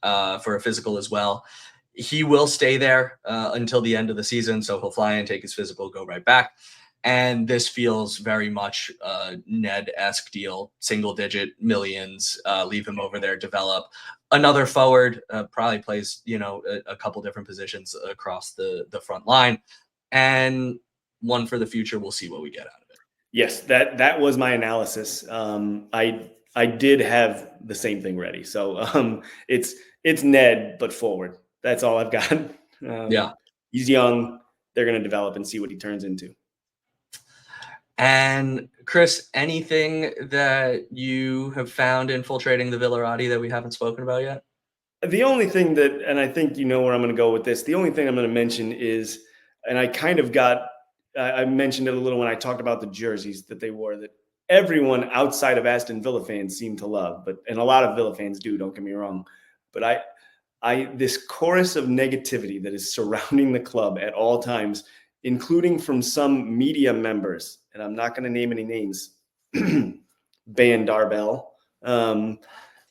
a physical as well. He will stay there until the end of the season, so he'll fly in, take his physical, go right back. And this feels very much a Ned-esque deal, single-digit millions, leave him over there, develop. Another forward, probably plays, a couple different positions across the front line. And one for the future. We'll see what we get out of it. Yes, that was my analysis. I did have the same thing ready. So it's Ned, but forward. That's all I've got. Yeah. He's young. They're going to develop and see what he turns into. And Chris, anything that you have found infiltrating the Villarati that we haven't spoken about yet? The only thing that, and I think you know where I'm going to go with this, the only thing I'm going to mention is, and I mentioned it a little when I talked about the jerseys that they wore, that everyone outside of Aston Villa fans seem to love, and a lot of Villa fans do, don't get me wrong. But this chorus of negativity that is surrounding the club at all times, including from some media members, and I'm not going to name any names, Ban Darbell,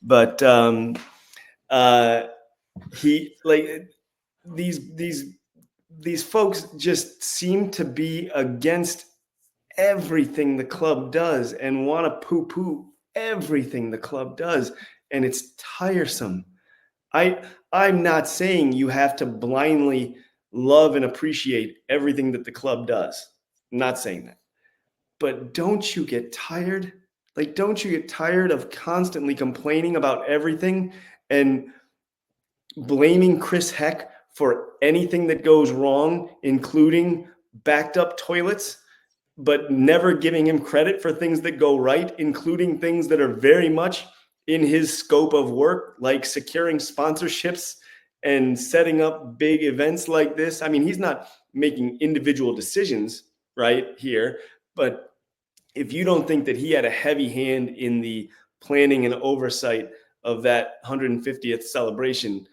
but these folks just seem to be against everything the club does and want to poo-poo everything the club does, and it's tiresome. I'm not saying you have to blindly love and appreciate everything that the club does. I'm not saying that. But don't you get tired? Don't you get tired of constantly complaining about everything and blaming Chris Heck for anything that goes wrong, including backed up toilets, but never giving him credit for things that go right, including things that are very much in his scope of work, like securing sponsorships and setting up big events like this? I mean, he's not making individual decisions right here, but if you don't think that he had a heavy hand in the planning and oversight of that 150th celebration,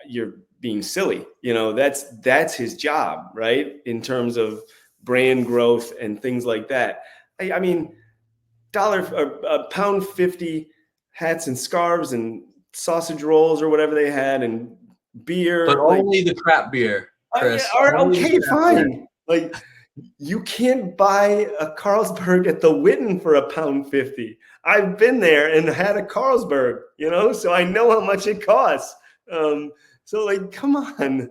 you're being silly. That's his job, right? In terms of brand growth and things like that. I mean, £1.50 hats and scarves and sausage rolls or whatever they had, and beer. But only the crap beer, Chris. Okay, fine. You can't buy a Carlsberg at the Witten for £1.50. I've been there and had a Carlsberg, so I know how much it costs. So come on,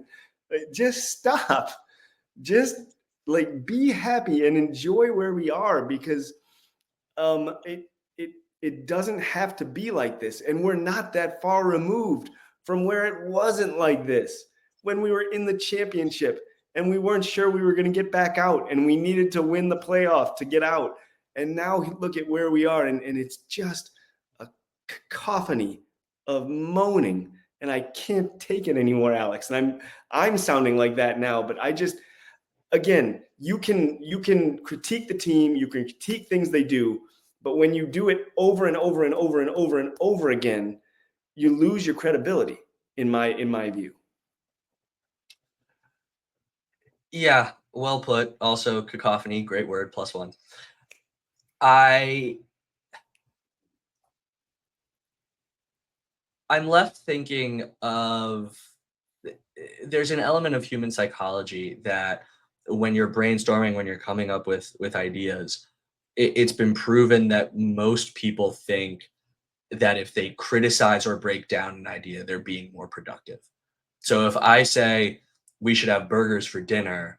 just stop. just like be happy and enjoy where we are, because it doesn't have to be like this. And we're not that far removed from where it wasn't like this when we were in the championship and we weren't sure we were going to get back out and we needed to win the playoff to get out. And now look at where we are, and it's just a cacophony of moaning, and I can't take it anymore, Alex. And I'm sounding like that now, but I just, again, you can critique the team, you can critique things they do, but when you do it over and over and over and over and over again, you lose your credibility, in my view. Yeah, well put. Also, cacophony, great word, +1. I'm left thinking of, there's an element of human psychology that when you're brainstorming, when you're coming up with ideas, it's been proven that most people think that if they criticize or break down an idea, they're being more productive. So if I say we should have burgers for dinner,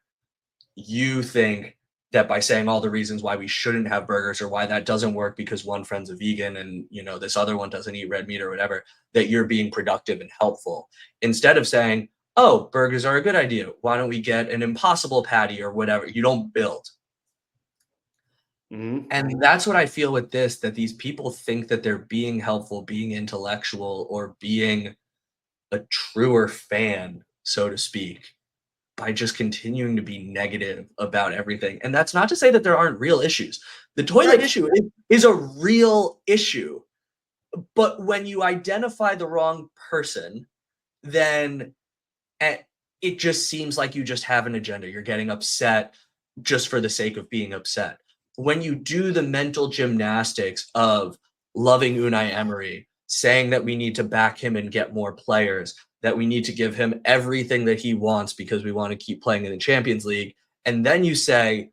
you think that by saying all the reasons why we shouldn't have burgers or why that doesn't work because one friend's a vegan and this other one doesn't eat red meat or whatever, that you're being productive and helpful, instead of saying, oh, burgers are a good idea, why don't we get an Impossible patty or whatever. You don't build. Mm-hmm. And that's what I feel with this, that these people think that they're being helpful, being intellectual, or being a truer fan, so to speak, by just continuing to be negative about everything. And that's not to say that there aren't real issues. The toilet issue is a real issue. But when you identify the wrong person, then it just seems like you just have an agenda. You're getting upset just for the sake of being upset. When you do the mental gymnastics of loving Unai Emery, saying that we need to back him and get more players, that we need to give him everything that he wants because we want to keep playing in the Champions League, and then you say,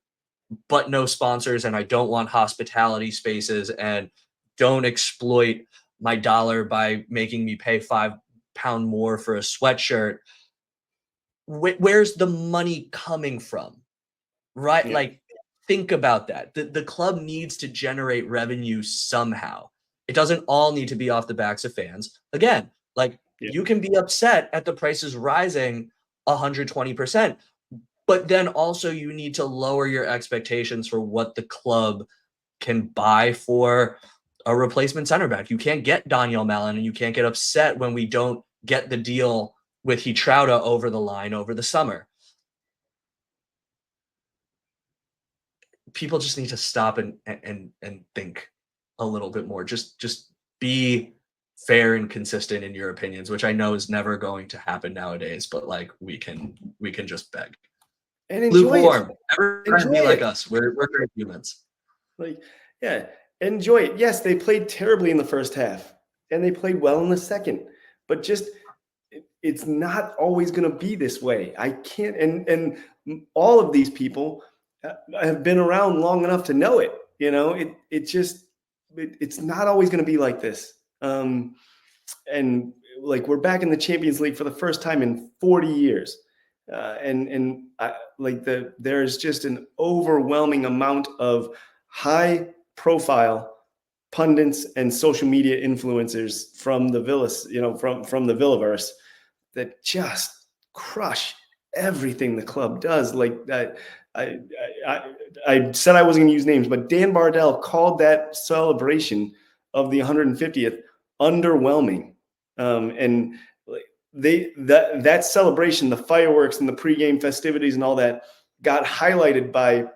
but no sponsors, and I don't want hospitality spaces, and don't exploit my dollar by making me pay £5 more for a sweatshirt, where's the money coming from? Right? Yeah. Like, think about that. The club needs to generate revenue somehow. It doesn't all need to be off the backs of fans. Again, like, you can be upset at the prices rising 120%, but then also you need to lower your expectations for what the club can buy for a replacement center back. You can't get Daniel Malin, and you can't get upset when we don't get the deal with Hitrauda over the line over the summer. People just need to stop and think a little bit more. Just be fair and consistent in your opinions, which I know is never going to happen nowadays, but like we can just beg. And enjoy lukewarm. it. Everybody be like us. We're great humans. Like, yeah, enjoy it. Yes, they played terribly in the first half and they played well in the second, but just it's not always going to be this way. I can't, and all of these people have been around long enough to know it. It's not always going to be like this. And like, we're back in the Champions League for the first time in 40 years. There's just an overwhelming amount of high profile pundits and social media influencers from the Villas, from the Villaverse, that just crush everything the club does. Like, I said I wasn't going to use names, but Dan Bardell called that celebration of the 150th underwhelming. And that celebration, the fireworks and the pregame festivities and all that, got highlighted by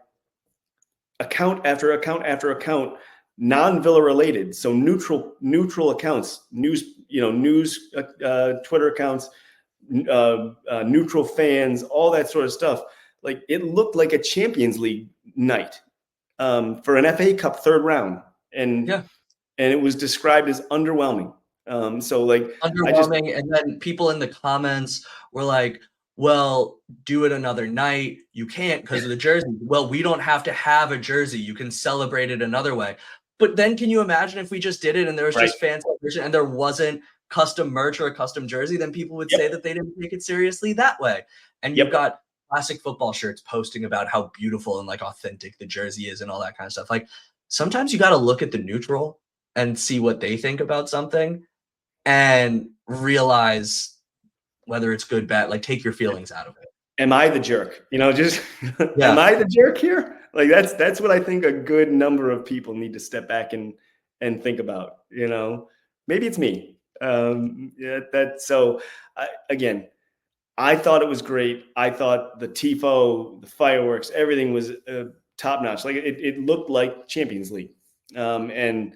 account after account after account, non-Villa related, so neutral accounts, news Twitter accounts, neutral fans, all that sort of stuff. Like, it looked like a Champions League night for an FA Cup third round, and it was described as underwhelming. Underwhelming, and then people in the comments were like, well, do it another night. You can't because of the jersey. Well, we don't have to have a jersey. You can celebrate it another way. But then can you imagine if we just did it and there was just fan celebration and there wasn't custom merch or a custom jersey? Then people would say that they didn't take it seriously that way. And you've got classic football shirts posting about how beautiful and like authentic the jersey is and all that kind of stuff. Like sometimes you got to look at the neutral and see what they think about something and realize whether it's good, bad, like take your feelings out of it. Am I the jerk? Just Yeah. am I the jerk here? Like that's what I think a good number of people need to step back and think about. Maybe it's me. Again, I thought it was great. I thought the tifo, the fireworks, everything was top notch. Like it looked like Champions League. And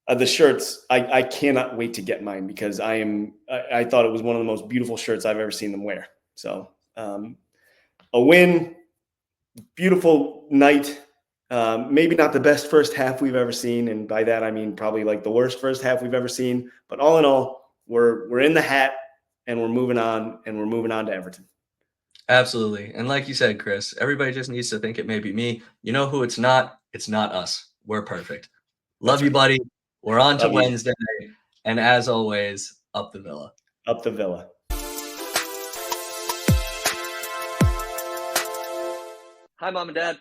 the shirts, I cannot wait to get mine because I thought it was one of the most beautiful shirts I've ever seen them wear. So a win, beautiful night. Maybe not the best first half we've ever seen, and by that I mean probably like the worst first half we've ever seen. But all in all, we're in the hat, and we're moving on, to Everton. Absolutely. And like you said, Chris, everybody just needs to think it may be me. You know who it's not? It's not us. We're perfect. Love you, buddy. We're on to Wednesday. And as always, up the Villa. Up the Villa. Hi, Mom and Dad.